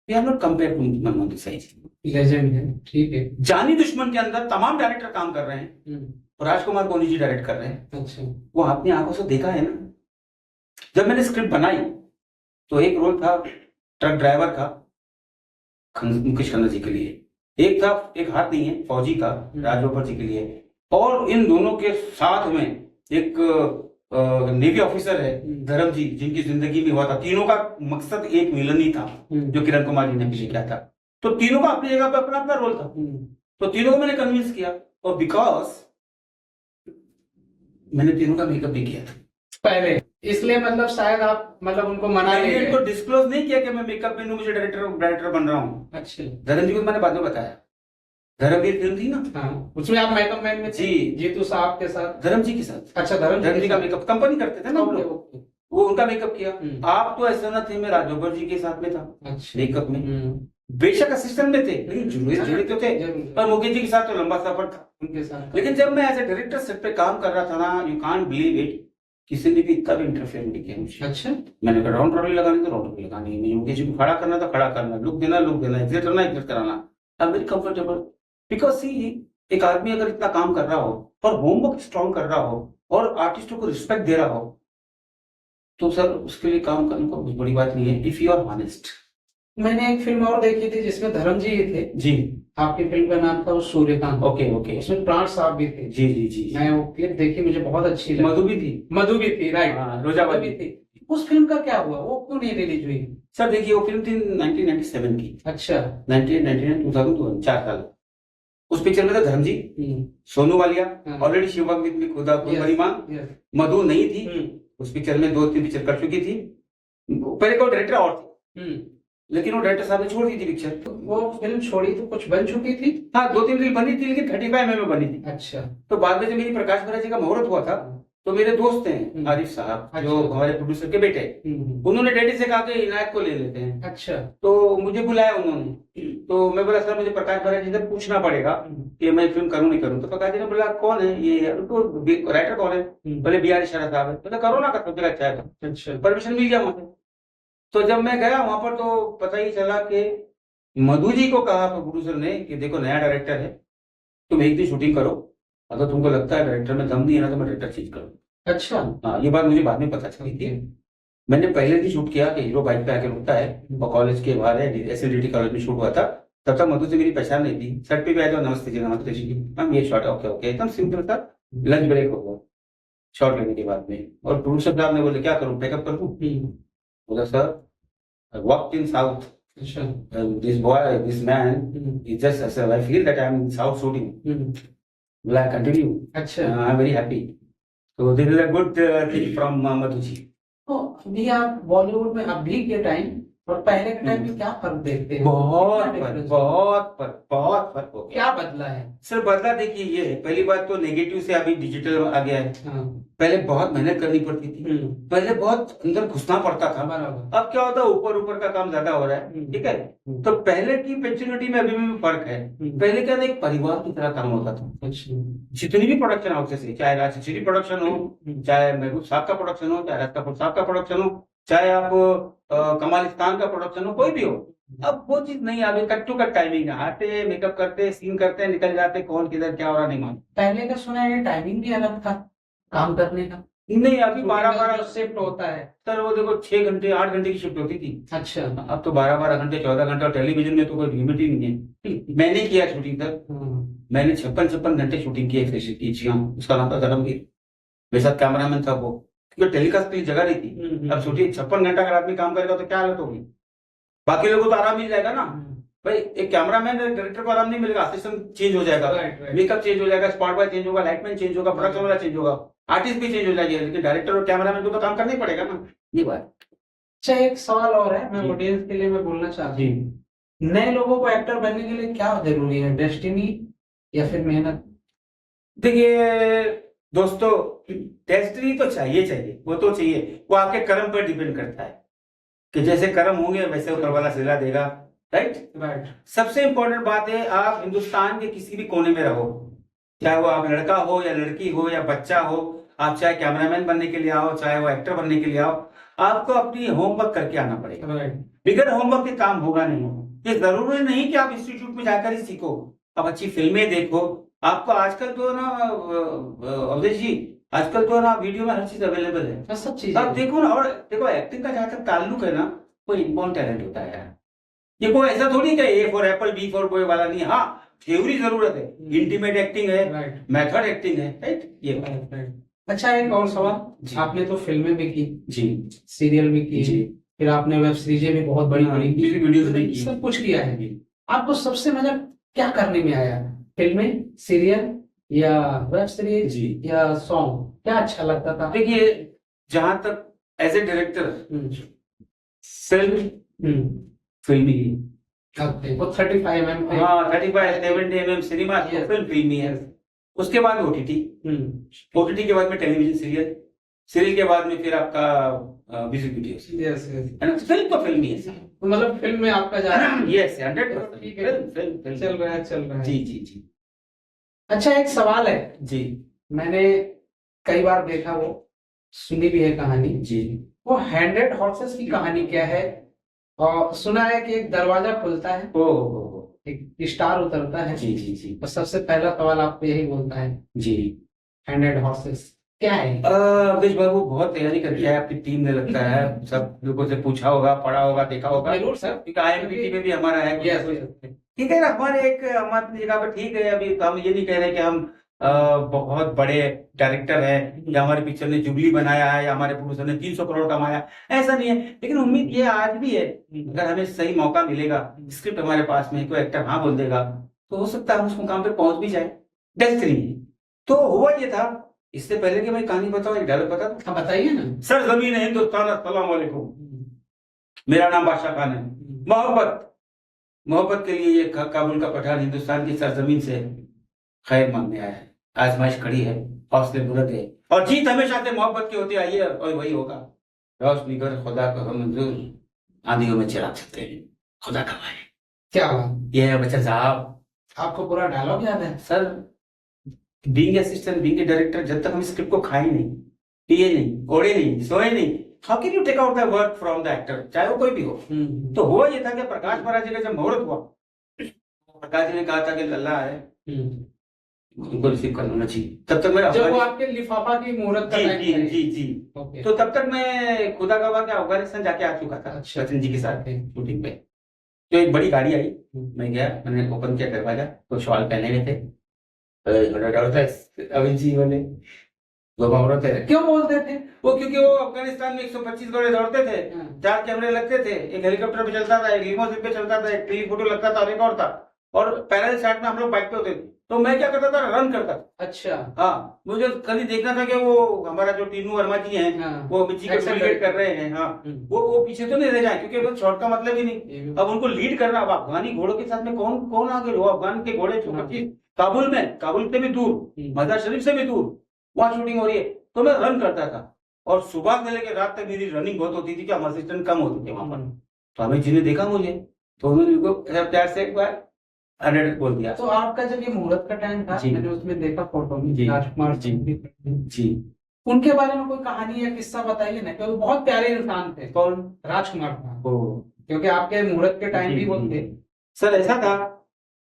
We are not compare to Manmohan Desai ji, legend है, ठीक है। जानी दुश्मन के अंदर तमाम डायरेक्टर काम कर रहे हैं, और राजकुमार गोनी जी डायरेक्ट कर रहे हैं। अच्छा, वो अपनी आंखों से देखा है ना। जब मैंने स्क्रिप्ट बनाई तो एक रोल था ट्रक ड्राइवर का मुकेश खन्ना जी के लिए, एक था, एक हाथ नहीं है, फौजी का राज बब्बर जी के लिए, और इन दोनों के साथ में एक नेवी ऑफिसर है धर्म जी, जिनकी जिंदगी में हुआ था। तीनों का मकसद एक मिलन ही था जो किरण कुमार जी ने पीछे किया था। तो तीनों का अपनी जगह पर अपना अपना रोल था। तो तीनों को मैंने कन्विंस किया, और बिकॉज मैंने तीनों का मेकअप भी किया था पहले, इसलिए मतलब शायद आप मतलब उनको मना मैंने इनको डिस्क्लोज नहीं किया कि मैं मेकअप मैन हूं, मुझे डायरेक्टर बन रहा हूँ। अच्छा, धर्म जी को मैंने बाद में बताया। धर्मवीर फिल्म थी ना, हाँ, उसमें आप मेकअप मैन में थे? जी, जीतू साहब के साथ, धर्म जी के साथ। अच्छा, धर्म जी का मेकअप कंपनी करते थे ना हम लोग, वो उनका मेकअप किया। आप तो ऐसा ना थे, मैं राज बब्बर जी के साथ में था मेकअप में, बेशक असिस्टेंट में थे लेकिन जुड़े तो थे। पर मुकेश जी के साथ तो लंबा सफर था उनके साथ। लेकिन जब मैं एज ए डायरेक्टर सेट पे काम कर रहा था ना, यू कांट बिलीव इट, किसी ने भी इतना भी इंटरफेयर नहीं किया मुझे। अच्छा, मैंने कहा राउंड ट्रॉली लगानी तो राउंड ट्रॉली लगानी, मुझे मुकेश जी को खड़ा करना तो खड़ा करना, लुक देना, एग्जिट करना, एग्जिट कराना। I am very comfortable, because see एक आदमी अगर इतना काम कर रहा हो और होमवर्क स्ट्रॉन्ग कर रहा हो और आर्टिस्टों को रिस्पेक्ट दे रहा हो, तो सर उसके लिए काम करने को कुछ बड़ी बात नहीं है, इफ यू आर ऑनेस्ट। मैंने एक फिल्म और देखी थी जिसमें धर्म जी थे जी, आपकी फिल्म का नाम था वो सूर्यकांत। Okay okay. उसमें प्राण साहब भी थे। जी जी जी। मैं वो क्लिप देखी, मुझे बहुत अच्छी लगी। मधु भी थी। मधु भी थी, राइट। हाँ, रोजा मधु भी थी। उस फिल्म का क्या हुआ, वो क्यों नहीं रिलीज हुई? सर देखिए, वो फिल्म थी 1997 की। अच्छा। 1999 2002, 4 साल। उस पिक्चर में था धर्मजी, सोनू वालिया, हाँ। ऑलरेडी शिवम में खुदा परिमान, मधु नहीं थी। उस पिक्चर में 2-3 पिक्चर कर चुकी थी। पहले को डायरेक्टर और थे, लेकिन वो डायरेक्टर साहब ने छोड़ दी थी पिक्चर। वो फिल्म छोड़ी तो कुछ बन चुकी थी। हाँ, 2-3 रील बनी थी, लेकिन 35 में बनी थी। अच्छा। तो बाद में जब मेरी प्रकाश महाराज जी का मुहूर्त हुआ था, तो मेरे दोस्त हैं आरिफ साहब, जो अच्छा। हमारे प्रोड्यूसर के बेटे, उन्होंने डैडी से कहा कि इनायत को ले लेते हैं। अच्छा। तो मुझे बुलाया उन्होंने, तो मैं बोला सर मुझे प्रकाश महाराज जी से पूछना पड़ेगा कि मैं फिल्म करूं नहीं करूं। तो प्रकाश जी ने बोला कौन है ये, तो राइटर कौन है? बोले बी.आर. शरद साहब है। बोले करो ना, कर सब जगह अच्छा है। अच्छा। परमिशन मिल गया वहां। तो जब मैं गया वहां पर, तो पता ही चला कि मधु जी को कहा प्रोड्यूसर ने कि देखो नया डायरेक्टर है, तुम एक दिन शूटिंग करो, अगर तुमको लगता है डायरेक्टर में दम नहीं है ना, तो मैं डायरेक्टर चेंज करूँ। अच्छा। हाँ, ये बात मुझे बाद में पता चली थी। मैंने पहले भी शूट किया कि हीरो बाइक पे आके रुकता है, और कॉलेज के बाहर है, एसएलडीटी कॉलेज में शूट हुआ था। तब तक मधु से मेरी पहचान नहीं थी। सेट पे भी आया तो नमस्ते जी, नमस्ते जी मैम, ये शॉट है, ओके ओके, एकदम सिंपल था। लंच ब्रेक हो गया शॉट लेने के बाद में, और प्रोड्यूसर साहब ने बोले क्या करूँ, पैकअप कर दूं? बोला sir I walked in South. This boy, this man, he just, I feel that I'm in South shooting. Will I continue? अच्छा। I'm very happy. So this is a good thing from Madhu ji. तो अभी आप बॉलीवुड में अभी के time और पहले के टाइम में क्या फर्क देखते हैं? बहुत क्या फर्क, difference है? बहुत फर्क हो गया। क्या बदला है? सर बदला देखिए, ये है पहली बात तो नेगेटिव से अभी डिजिटल आ गया है। हाँ। पहले बहुत मेहनत करनी पड़ती थी, पहले बहुत अंदर घुसना पड़ता था। बराबर। अब क्या होता है, ऊपर ऊपर का काम ज्यादा हो रहा है, ठीक है। तो पहले की पेचुनिटी में अभी भी फर्क है। पहले क्या था, एक परिवार की तरह काम होता था। अच्छा। जितनी भी प्रोडक्शन हाउसेस है, चाहे राजश्री प्रोडक्शन हो, चाहे महबूब साहब का प्रोडक्शन हो, चाहे राज कपूर साहब का प्रोडक्शन हो, चाहे आप कमालिस्तान का प्रोडक्शन हो, कोई भी हो, अब वो चीज नहीं, अभी कट टू कट टाइमिंग है, आते मेकअप करते सीन करते निकल जाते, कौन किधर क्या हो रहा नहीं मालूम। पहले का सुना है टाइमिंग भी अलग था काम करने का। नहीं, अभी 12 शिफ्ट होता है। सर वो देखो 6 घंटे 8 घंटे की शिफ्ट होती थी। अच्छा। अब तो 12 घंटे 14 घंटे, और टेलीविजन में तो कोई लिमिट ही नहीं है। मैंने किया शूटिंग सर, मैंने 56 घंटे शूटिंग की उसका नाम था धर्मवीर, मेरे साथ कैमरामैन था वो, क्योंकि टेलीकास्ट के लिए जगह नहीं थी। अब शूटिंग 56 घंटा अगर आदमी काम करेगा तो क्या हालत होगी, बाकी लोगों को तो आराम मिल जाएगा ना भाई। एक कैमरामैन डायरेक्टर को आराम नहीं मिलेगा, असिस्टेंट चेंज हो जाएगा, मेकअप चेंज हो जाएगा, स्पॉट बॉय चेंज होगा, लाइटमैन चेंज होगा, प्रोडक्शन वाला चेंज होगा, आर्टिस्ट भी चेंज हो जाएगी, लेकिन डायरेक्टर और कैमरामैन को तो काम करना ही पड़ेगा ना, ये बात। अच्छा, एक सवाल और है, मैं ऑडियंस के लिए मैं बोलना चाहती हूँ, नए लोगों को एक्टर बनने के लिए क्या जरूरी है, डेस्टिनी या फिर मेहनत? देखिए दोस्तों, डेस्टिनी तो चाहिए, वो तो चाहिए, वो आपके कर्म पर डिपेंड करता है कि जैसे कर्म होंगे वैसे ऊपर वाला सिला देगा, राइट। सबसे इंपॉर्टेंट बात है, आप हिंदुस्तान के किसी भी कोने में रहो, चाहे वो आप लड़का हो या लड़की हो या बच्चा हो, आप चाहे कैमरामैन बनने के लिए आओ, चाहे वो एक्टर बनने के लिए आओ, आपको अपनी होमवर्क करके आना पड़ेगा। बिगड़ होमवर्क के काम होगा नहीं। ये जरूरी नहीं कि आप इंस्टीट्यूट में जाकर ही सीखो, आप अच्छी फिल्में देखो। आपको आजकल तो ना अवधेश जी, आजकल तो ना वीडियो में हर चीज अवेलेबल है, सब चीज आप देखो ना। और देखो एक्टिंग का जहाँ तक ताल्लुक है ना, कोई इनबॉर्न टैलेंट होता है यार, ये कोई ऐसा थोड़ी कि A for apple B for boy वाला नहीं। हाँ, थ्योरी जरूरत है, इंटीमेट एक्टिंग है, मेथड एक्टिंग है, राइट, ये बात। अच्छा, एक और सवाल, आपने तो फिल्में भी की जी, सीरियल भी की जी, फिर आपने वेब सीरीजें भी बहुत बड़ी बड़ी की, वीडियोस भी की, सब कुछ किया है। आपको सबसे मजा क्या करने में आया, फिल्में, सीरियल या वेब सीरीज या सॉन्ग, क्या अच्छा लगता था? देखिए, जहां तक एज ए डायरेक्टर फिल्मी वो 35 mm पे, हाँ 35 70 mm सिनेमा फिल्म फिल्मी है। उसके बाद ओटीटी, ओटीटी के बाद में टेलीविजन सीरियल, सीरियल के बाद में फिर आपका म्यूजिक वीडियो। फिल्म तो फिल्म ही है, मतलब फिल्म में आपका जा रहा है। यस 100%। फिल्म चल रहा है जी जी जी। अच्छा, एक सवाल है जी, मैंने कई बार देखा, वो सुनी भी है कहानी जी, वो 100 हॉर्सेस की कहानी क्या है? और सुना है कि एक दरवाजा खुलता है, एक स्टार उतरता है जी जी जी, और सबसे पहला सवाल आपको यही बोलता है जी, 100 हॉर्सेस क्या है? अवधेश बाबू बहुत तैयारी करके है आपकी टीम ने, लगता है सब लोगों से पूछा होगा, पढ़ा होगा, देखा होगा। जरूर सर, क्योंकि IMDb में भी हमारा है। ठीक है ना, हमारे एक हम अपनी जगह पे ठीक है। अभी तो हम ये नहीं कह रहे कि हम बहुत बड़े डायरेक्टर हैं या हमारे पिक्चर ने जुबली बनाया है या हमारे प्रोड्यूसर ने 300 करोड़ कमाया, ऐसा नहीं है। लेकिन उम्मीद ये आज भी है, अगर हमें सही मौका मिलेगा, स्क्रिप्ट हमारे पास में, कोई एक्टर हाँ बोल देगा, तो हो सकता है हम उस मुकाम पे पहुंच भी जाए। डेस्टिनी। तो हुआ ये था, इससे पहले कि मैं कहानी बताऊं, एक डायलॉग बता दूं। बताइए ना। सर जमीन है हिंदुस्तान, अस्सलाम वालेकुम, मेरा नाम बादशाह खान है। मोहब्बत के लिए ये काबुल का पठान हिंदुस्तान की सरजमीन से खैर मांगने आया है। आजमाइश खड़ी है, हौसले बुलंद है, और जीत हमेशा से मोहब्बत की होती आई है, और वही होगा। रोशनी कर खुदा का हम मंजूर, आंधियों में चिराग सकते हैं, खुदा का भाई। क्या बात, ये है बच्चन साहब। आपको पूरा डायलॉग याद है? Sir, being assistant, being director, जब तक हम स्क्रिप्ट को खाए नहीं, पिए नहीं, ओढ़े नहीं, सोए नहीं, how can you take out the work from the actor, चाहे वो कोई भी हो। तो हुआ ये था कि प्रकाश महाराज जी का जब मुहूर्त हुआ, प्रकाश जी ने कहा था कि लल्ला है, उनको रिसीव करना चाहिए। तब तक मैं जब वो आपके लिफाफा की मुहूर्त का टाइम जी था। जी जी। ओके। तो तब तक मैं खुदा गवाह के अफगानिस्तान जाके आ चुका था अच्छा। सचिन जी के साथ शूटिंग पे। तो एक बड़ी गाड़ी आई, मैं गया, मैंने ओपन किया दरवाजा, तो शॉल पहने हुए थे, अविन जी बने, वो औरत है। क्यों बोलते थे वो? क्योंकि वो अफगानिस्तान में 125 घोड़े दौड़ते थे, 4 कैमरे लगते थे, एक हेलीकॉप्टर पे चलता था, एक लिमोजिन पे चलता था, एक टेलीफोटो लगता था, और एक और था, और पैरेलल शॉट में हम लोग बाइक पे होते थे। तो मैं क्या करता था, रन करता था। अच्छा। हाँ, मुझे कभी देखना था कि वो हमारा जो टीनू वर्मा जी हैं, हाँ। वो मिर्ची के डुप्लीकेट कर रहे हैं। हाँ, वो पीछे तो नहीं रह जाए, क्योंकि वो शॉट का मतलब ही नहीं। अब उनको लीड करना, अब अफगानी घोड़ों के साथ में कौन कौन आगे, वो अफगान के घोड़े 125 काबुल में, काबुल से भी दूर, मजार शरीफ से भी दूर, वहां शूटिंग हो रही है। तो मैं रन करता था, और सुबह से लेकर रात तक मेरी रनिंग बहुत होती थी कि हम असिस्टेंट कम होते थे वहां पर। तो अमित जी ने देखा मुझे, तो उन्होंने उनको प्यार से एक बार 100 बोल दिया। तो आपका जब ये मुहूर्त का टाइम था, मैंने उसमें देखा फोटो में जी, राजकुमार जी, जी, उनके बारे में कोई कहानी या किस्सा बताइए ना, क्योंकि बहुत प्यारे इंसान थे। कौन? राजकुमार खान। क्योंकि आपके मुहूर्त के टाइम भी वो थे। सर ऐसा था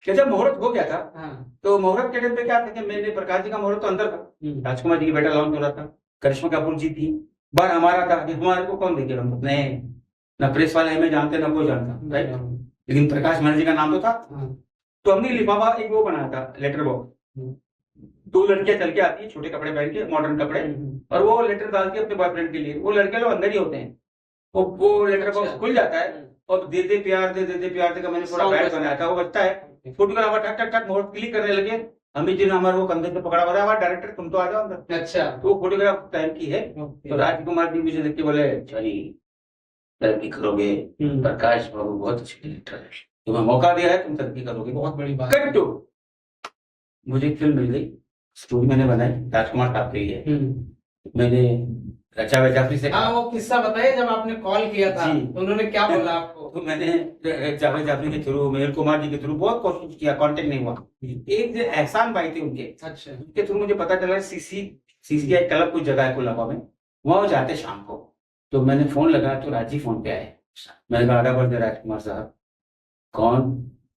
कि जब मुहूर्त हो गया था, हाँ। तो मुहूर्त के टाइम पे क्या था कि मैंने, प्रकाश जी का मुहूर्त तो अंदर था, राजकुमार जी की बेटा लॉन्च हो रहा था, करिश्मा कपूर जी थी, बार हमारा था। हमारे को कौन देखे, हम न प्रेस वाले हमें जानते, न कोई जानता, राइट। लेकिन प्रकाश महाराज जी का नाम तो था। तो हमने लिफाफा एक वो बनाया था, लेटर बॉक्स। 2 लड़कियां चल के आती है, छोटे कपड़े पहन के, मॉडर्न कपड़े, और वो लेटर डालती है अपने बॉयफ्रेंड के लिए। वो लड़के लोग अंदर ही होते हैं, वो लेटर बॉक्स खुल जाता है, और दे दे प्यार दे, दे दे प्यार दे का मैंने पूरा बैग बनाया था, वो बचता है। फोटोग्राफर टक टक टक मुहूर्त क्लिक करने लगे, अमित जी ने हमारे वो कंधे से पकड़ा, बोला हमारा डायरेक्टर तुम तो आ जाओ अंदर। अच्छा। तो वो फोटोग्राफ टाइम की है। तो राजकुमार जी मुझे देख के बोले, चली तरक्की करोगे, प्रकाश बाबू बहुत अच्छे डायरेक्टर है, तुम्हें मौका दिया है, तुम तरक्की करोगे, बहुत बड़ी बात। कट टू, मुझे एक फिल्म मिल गई, स्टोरी मैंने बनाई, राजकुमार साहब के लिए। मैंने रचा जाफरी से, हाँ वो किस्सा बताइए, जब आपने कॉल किया था तो उन्होंने क्या बोला आपको? तो मैंने जावेद जाफरी के थ्रू, मेहर कुमार जी के थ्रू बहुत कोशिश किया, कांटेक्ट नहीं हुआ। एक दिन एहसान भाई थे उनके, अच्छा, उनके थ्रू मुझे पता चला सीसी एक क्लब कुछ जगह है कोलाबा में, वहां जाते शाम को। तो मैंने फोन लगाया तो राजी फोन पे आए। मैंने कहा आधा बढ़ राजकुमार साहब। कौन?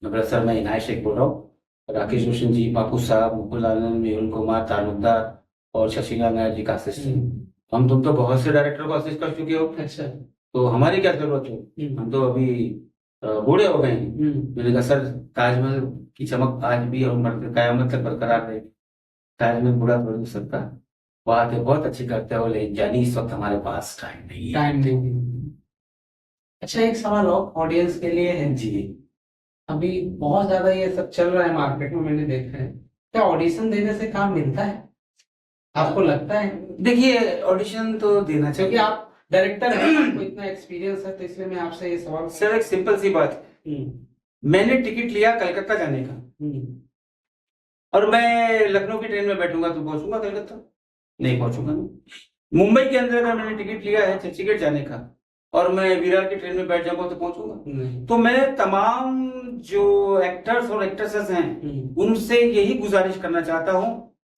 मैं सर मैं इनायत शेख बोल रहा हूँ, राकेश रोशन जी, बापू साहब, मुकुल आनंद, मेहुल कुमार, तालुकदार और शशिला नायर जी का असिस्टेंट। हम तुम तो बहुत से डायरेक्टर को असिस्ट कर चुके हो, अच्छा, तो हमारी क्या जरूरत है, हम तो अभी बूढ़े हो गए हैं। मैंने कहा सर, ताजमहल की चमक आज भी और कयामत तक बरकरार है, ताजमहल बुरा थोड़ी हो सकता, बातें बहुत अच्छी करते हो, लेकिन जानी इस वक्त हमारे पास टाइम नहीं। अच्छा, एक सवाल और ऑडियंस के लिए है जी। अभी बहुत ज्यादा ये सब चल रहा है मार्केट में, मैंने देखा है, क्या ऑडिशन देने से काम मिलता है, आपको लगता है? देखिए, ऑडिशन तो देना चाहिए, क्योंकि आप डायरेक्टर हैं, आपको इतना एक्सपीरियंस है, तो इसलिए मैं आपसे ये सवाल। सर एक सिंपल सी बात, मैंने टिकट लिया कलकत्ता जाने का, और मैं लखनऊ की ट्रेन में बैठूंगा तो पहुंचूंगा कलकत्ता? नहीं पहुंचूंगा। मुंबई के अंदर अगर मैंने टिकट लिया है चर्चगेट जाने का, और मैं विरार की ट्रेन में बैठ जाऊंगा तो पहुंचूंगा? तो मैं तमाम जो एक्टर्स और एक्ट्रेसेस हैं उनसे यही गुजारिश करना चाहता हूं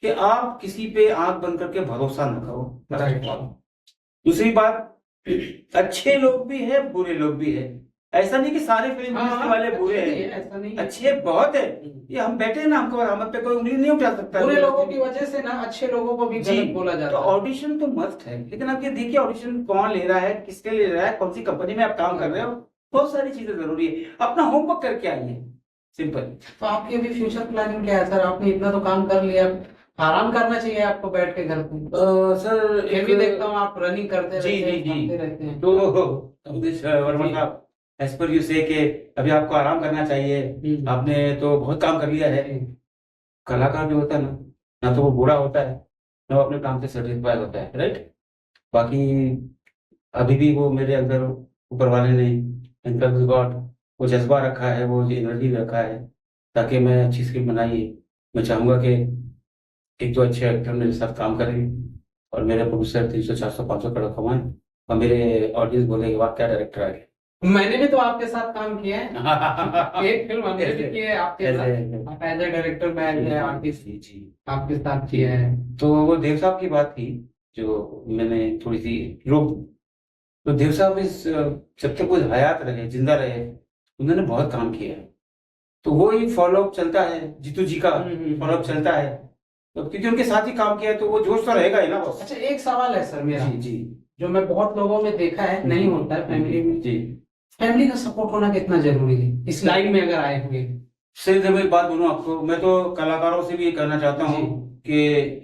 कि आप किसी पे आंख बंद करके भरोसा न करो। दूसरी बात, अच्छे लोग भी है, बुरे लोग भी है, ऐसा नहीं कि सारे फिल्म इंडस्ट्री वाले बुरे हैं, ऐसा नहीं, अच्छे बहुत है। ये हम बैठे हैं ना, हमको हम पे कोई उंगली नहीं उठा सकता। बुरे लोगों की वजह से ना अच्छे लोगों को भी गलत बोला जाता है। तो ऑडिशन तो मस्त है, लेकिन आप ये देखिए ऑडिशन कौन ले रहा है, किसके ले रहा है, कौन सी कंपनी में आप काम कर रहे हो, बहुत सारी चीजें जरूरी है। अपना होमवर्क करके आइए, सिंपल। तो आपकी अभी फ्यूचर प्लानिंग क्या है सर? आपने इतना तो काम कर लिया, आराम करना चाहिए आपको बैठ के घर पे। सर फिर भी देखता हूँ आप रनिंग करते जी रहते जी हैं, जी भागते रहते हैं। तो अवधेश वर्मा जी। साहब, एज पर यू से कि अभी आपको आराम करना चाहिए, आपने तो बहुत काम कर लिया है। कलाकार जो होता है ना तो वो बूढ़ा होता है, ना वो अपने काम से सेटिस्फाइड होता है, राइट। बाकी अभी भी वो मेरे अंदर ऊपर वाले ने इनफैक्ट गॉड वो जज्बा रखा है, वो एनर्जी रखा है ताकि मैं अच्छी स्क्रिप्ट बनाई। मैं चाहूंगा कि एक तो अच्छे एक्टर मेरे साथ काम करें और मेरे प्रोड्यूसर 300 400 500 करोड़ कमाएं और मेरे ऑडियंस बोले वाह क्या डायरेक्टर आ गया। मैंने भी तो आपके साथ काम किया है। एक फिल्म हमने भी की है आपके साथ, आप एज ए डायरेक्टर, मैं एज ए आर्टिस्ट जी आपके साथ किया है। तो वो देव साहब की बात थी जो मैंने थोड़ी सी रोक दी। तो देव साहब इस जब तक वो हयात रहे, जिंदा रहे, उन्होंने बहुत काम किया है। तो वो ही फॉलोअप चलता है, जीतू जी का फॉलोअप चलता है, तो क्योंकि उनके साथ ही काम किया है तो वो जोश तो रहेगा ही ना बॉस। अच्छा, एक सवाल है सर मेरा, जी जी जो मैं बहुत लोगों में देखा है नहीं होता है फैमिली में। जी। फैमिली का सपोर्ट होना कितना जरूरी है इस लाइन में अगर आए हुए? सही से मैं एक बात बोलूं आपको, मैं तो कलाकारों से भी ये कहना चाहता हूँ कि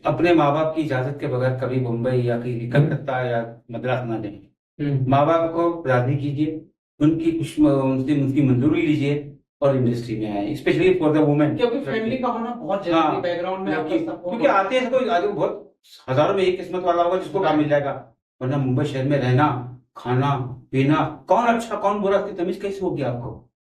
अपने माँ बाप की इजाजत के बगैर कभी मुंबई या कहीं कलकत्ता या मद्रास ना जाए। माँ बाप को राजी कीजिए, उनकी कुछ उनसे उनकी मंजूरी लीजिए और इंडस्ट्री में आए, स्पेशली फॉर द वुमेन, क्योंकि फैमिली का होना बहुत जरूरी, बैकग्राउंड में आपका सपोर्ट। क्योंकि आते हैं कोई आदमी बहुत हजारों में एक किस्मत वाला होगा जिसको काम मिल जाएगा, वरना मुंबई शहर में रहना, खाना पीना, कौन अच्छा कौन बुरा की तमीज कैसे होगी आपको,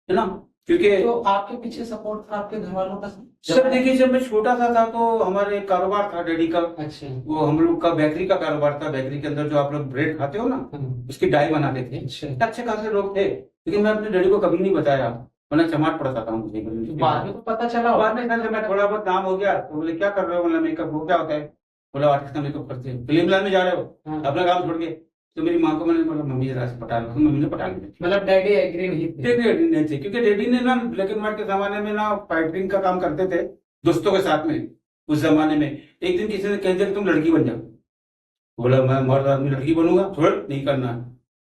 है ना। क्योंकि तो आपके पीछे सपोर्ट था आपके घर वालों का? सर देखिए, जब मैं छोटा सा था तो हमारे एक कारोबार था डैडी का। अच्छा। वो हम लोग का बेकरी का कारोबार था। बेकरी के अंदर जो आप लोग ब्रेड खाते हो ना, उसकी डाई बनाते थे। अच्छा। अच्छे खासे लोग थे, लेकिन मैं अपने डैडी को कभी नहीं बताया, वरना चमाट पड़ता था मुझे। बाद में तो पता चला। बाद में सर जब मैं थोड़ा बहुत नाम हो गया तो बोले क्या कर रहे हो, बोला मेकअप। वो क्या होता है, बोला आर्टिस्ट का मेकअप करते हैं, फिल्म लाइन में जा रहे हो अपना काम छोड़ के। तो मेरी माँ को मैंने बोला मम्मी जरा से पटा लो, तो मम्मी ने पटा लिया। मतलब डैडी एग्री नहीं थे? डैडी नहीं थे, क्योंकि डैडी ने ना ब्लैक एंड व्हाइट के जमाने में ना फाइटिंग का काम करते थे दोस्तों के साथ में। उस जमाने में एक दिन किसी ने कह दिया कि तुम लड़की बन जाओ, बोला मैं मर्द आदमी लड़की बनूंगा, थोड़ा नहीं करना है।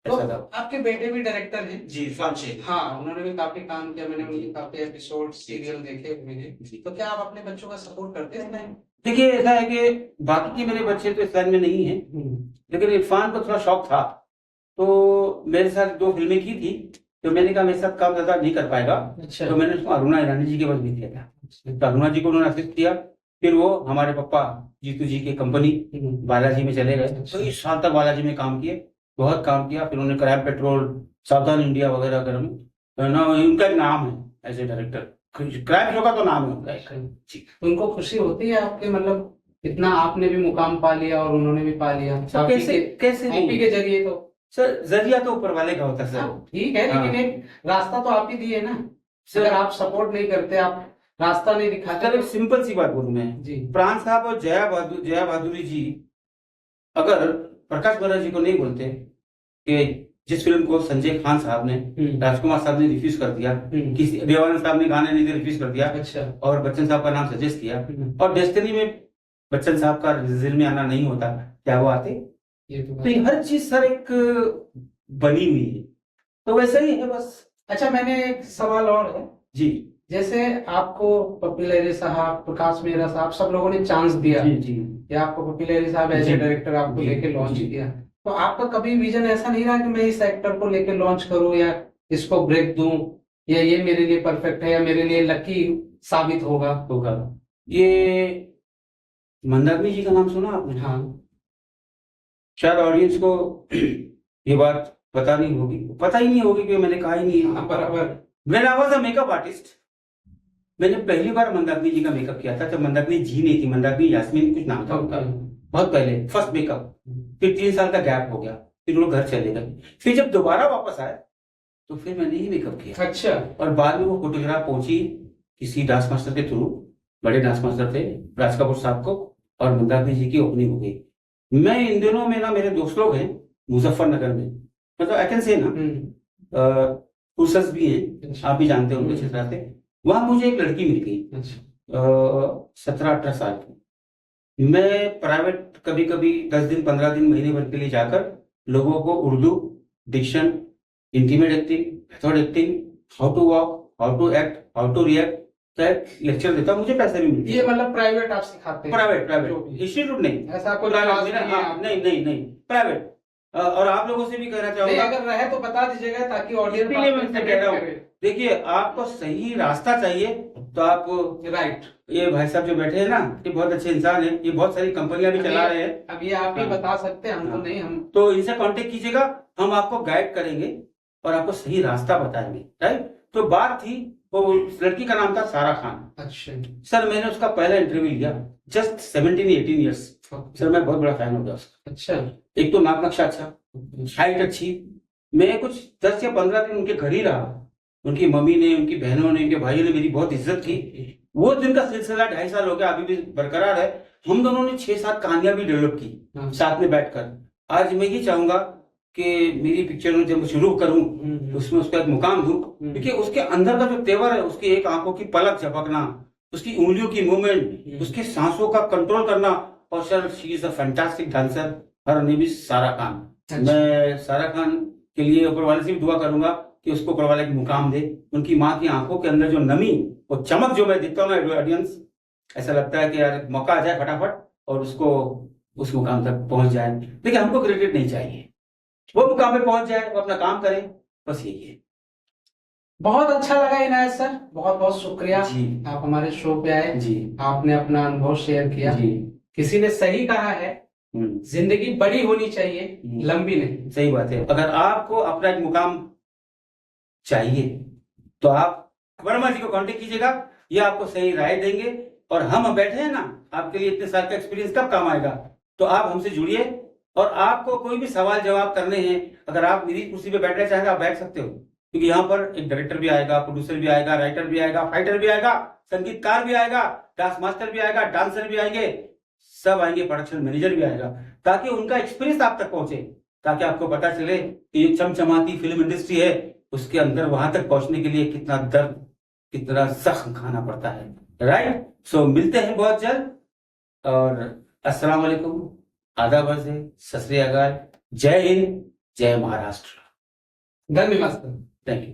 तो आपके बेटे भी डायरेक्टर हैं? जी, इरफान शेख। हाँ, उन्होंने भी काफी काम किया, मैंने उनके काफी एपिसोड सीरियल देखे हुए हैं। तो क्या आप अपने बच्चों का सपोर्ट करते हैं? देखिए ऐसा है कि बाकी के मेरे बच्चे तो इस लाइन में नहीं है, लेकिन इरफान को थोड़ा शौक था, तो मेरे साथ 2 फिल्में की थी। तो मैंने कहा मेरे साथ काम ज्यादा नहीं कर पाएगा। अच्छा। तो मैंने उसको अरुणा ईरानी जी के पास भी किया था। तो अरुणा जी को उन्होंने असिस्ट किया, फिर वो हमारे पापा जीतू जी की कंपनी बालाजी में चले गए। तो इस साल तक बालाजी में काम किए, बहुत काम किया। फिर उन्होंने क्राइम पेट्रोल, सावधान इंडिया वगैरह वगैरह में, तो ना उनका एक नाम है as a director, crime show का तो नाम है उनका। उनको खुशी होती है आपके, मतलब इतना आपने भी मुकाम पा लिया और उन्होंने भी पा लिया कैसे कैसे मूवी के जरिए? तो सर जरिया तो ऊपर वाले का होता है सर। ठीक है, लेकिन एक रास्ता तो आप ही दिए ना। अगर आप सपोर्ट नहीं करते, आप रास्ता नहीं दिखाते। चलो सिंपल सी बात बोलूं मैं जी, प्राण साहब और जया बहादुरी जी अगर प्रकाश बाराजी जी को नहीं बोलते कि जिस फिल्म को संजय खान साहब ने, राजकुमार साहब ने रिफ्यूज कर दिया, किसी देवानंद साहब ने गाने नहीं रिफ्यूज कर दिया, अच्छा, और बच्चन साहब का नाम सजेस्ट किया, और डेस्टिनी में बच्चन साहब का रिजल्ट में आना नहीं होता, क्या वो आते? तो ये हर चीज सर एक बनी हुई है, तो वैसा ही है बस। अच्छा, मैंने एक सवाल और है जी। जैसे आपको पप्पी साहब, प्रकाश मेहरा साहब, सब लोगों ने चांस दिया जी, या आपको पप्पी साहब एज ए डायरेक्टर आपको लेके लॉन्च किया, तो आपका कभी विजन ऐसा नहीं रहा कि मैं इस एक्टर को लेके लॉन्च करूं या इसको ब्रेक दूं, या ये मेरे लिए परफेक्ट है या मेरे लिए लकी साबित होगा? ये मंदाकिनी जी का नाम सुना आपने? हाँ, शायद ऑडियंस को ये बात पता ही नहीं होगी कि मैंने कहा ही नहीं है। हाँ, बराबर। When I was a makeup artist, मैंने पहली बार मंदाकिनी जी का मेकअप किया था, जब मंदाकिनी जी नहीं थी, मंदाकिनी यास्मीन कुछ नाम था उनका, बहुत पहले फर्स्ट मेकअप। फिर 3 साल का गैप हो गया, फिर लोग घर चले गए, फिर जब दोबारा वापस आए तो फिर मैंने ही मेकअप किया। अच्छा। और बाद में वो फोटोग्राफ पहुंची किसी डांस मास्टर के थ्रू, बड़े डांस मास्टर थे राज कपूर साहब को, और मंदाकिनी जी की ओपनिंग हो गई। मैं इन दिनों में ना, मेरे दोस्त लोग हैं मुजफ्फरनगर में, मतलब आई कैन से ना उर्सस भी हैं, आप भी जानते होंगे अच्छी तरह से। वहां मुझे एक लड़की मिल गई 17-18 साल की। मैं प्राइवेट कभी कभी 10 दिन 15 दिन महीने भर के लिए जाकर लोगों को Urdu diction, intimate acting, method acting, how to walk, how to act, how to react, lecture देता हूँ, मुझे पैसे भी मिलते हैं। ये मतलब प्राइवेट आप सिखाते हैं? प्राइवेट जो भी। इंस्टीट्यूट नहीं, ऐसा कोई प्राइवेट क्लास मेरा, नहीं है हाँ, आपका? नहीं प्राइवेट। और आप लोगों से भी कहना नहीं, चाहूंगा, अगर रहे तो बता दीजिएगा ताकि ऑडियंस इसलिए मैं उनसे कह रहा हूँ, देखिए आपको सही रास्ता चाहिए तो आप, राइट, ये भाई साहब जो बैठे हैं ना, ये बहुत अच्छे इंसान है, ये बहुत सारी कंपनियां भी चला रहे हैं। अब ये आप ही हाँ। बता सकते हैं, हम तो हाँ। नहीं। हम तो इनसे कांटेक्ट कीजिएगा, हम आपको गाइड करेंगे और आपको सही रास्ता बताएंगे, राइट। तो बात थी, वो लड़की का नाम था सारा खान। अच्छा सर मैंने उसका पहला इंटरव्यू लिया, जस्ट 17-18 ईयर्स। सर मैं बहुत बड़ा फैन हो गया उसका। अच्छा, एक तो नाक नक्शा अच्छा, हाइट अच्छी। मैं कुछ 10 या 15 दिन उनके घर ही रहा। उनकी मम्मी ने, उनकी बहनों ने, उनके भाइयों ने मेरी बहुत इज्जत की। वो दिन का सिलसिला 2.5 साल हो गया, अभी भी बरकरार है। हम दोनों ने 6-7 कहानियां भी डेवलप की साथ में बैठकर। आज मैं ये चाहूंगा कि मेरी पिक्चर जब शुरू करूं उसमें उसका एक मुकाम दूं, क्योंकि उसके अंदर का जो तेवर है, उसकी एक आंखों की पलक झपकना, उसकी उंगलियों की मूवमेंट, उसके सांसों का कंट्रोल करना। और sir she is a fantastic dancer, her name is सारा खान। मैं सारा खान के लिए ऊपर वाले से भी दुआ करूंगा कि उसको ऊपर वाले की मुकाम दे। उनकी माँ की आंखों के अंदर जो नमी, वो चमक जो मैं देखता हूँ ना ऑडियंस, ऐसा लगता है कि यार मौका आ जाए फटाफट और उसको उस मुकाम तक पहुंच जाए। देखिए हमको क्रेडिट नहीं चाहिए, वो मुकाम पे पहुंच जाए, वो अपना काम करे, बस यही है। बहुत अच्छा लगा इनायत सर, बहुत बहुत शुक्रिया जी, आप हमारे शो पे आए जी, आपने अपना अनुभव शेयर किया। जी, किसी ने सही कहा है, जिंदगी बड़ी होनी चाहिए, लंबी नहीं। सही बात है। अगर आपको अपना एक मुकाम चाहिए तो आप वर्मा जी को कांटेक्ट कीजिएगा, ये आपको सही राय देंगे। और हम बैठे हैं ना, आपके लिए इतने साल का एक्सपीरियंस कब काम आएगा। तो आप हमसे जुड़िए, और आपको कोई भी सवाल जवाब करने हैं, अगर आप मेरी कुर्सी पे बैठना चाहें आप बैठ सकते हो, क्योंकि यहाँ पर एक डायरेक्टर भी आएगा, प्रोड्यूसर भी आएगा, राइटर भी आएगा, फाइटर भी आएगा, संगीतकार भी आएगा, डांस मास्टर भी आएगा, डांसर भी आएंगे, सब आएंगे, प्रोडक्शन मैनेजर भी आएगा, ताकि उनका एक्सपीरियंस आप तक पहुंचे, ताकि आपको पता चले कि ये चमचमाती फिल्म इंडस्ट्री है, उसके अंदर वहां तक पहुंचने के लिए कितना दर्द, कितना जख्म खाना पड़ता है, राइट। सो मिलते हैं बहुत जल्द, और अस्सलाम वालेकुम, आदाब अर्ज़ है, सत श्री अकाल, जय हिंद, जय महाराष्ट्र, धन्यवाद। Thank you.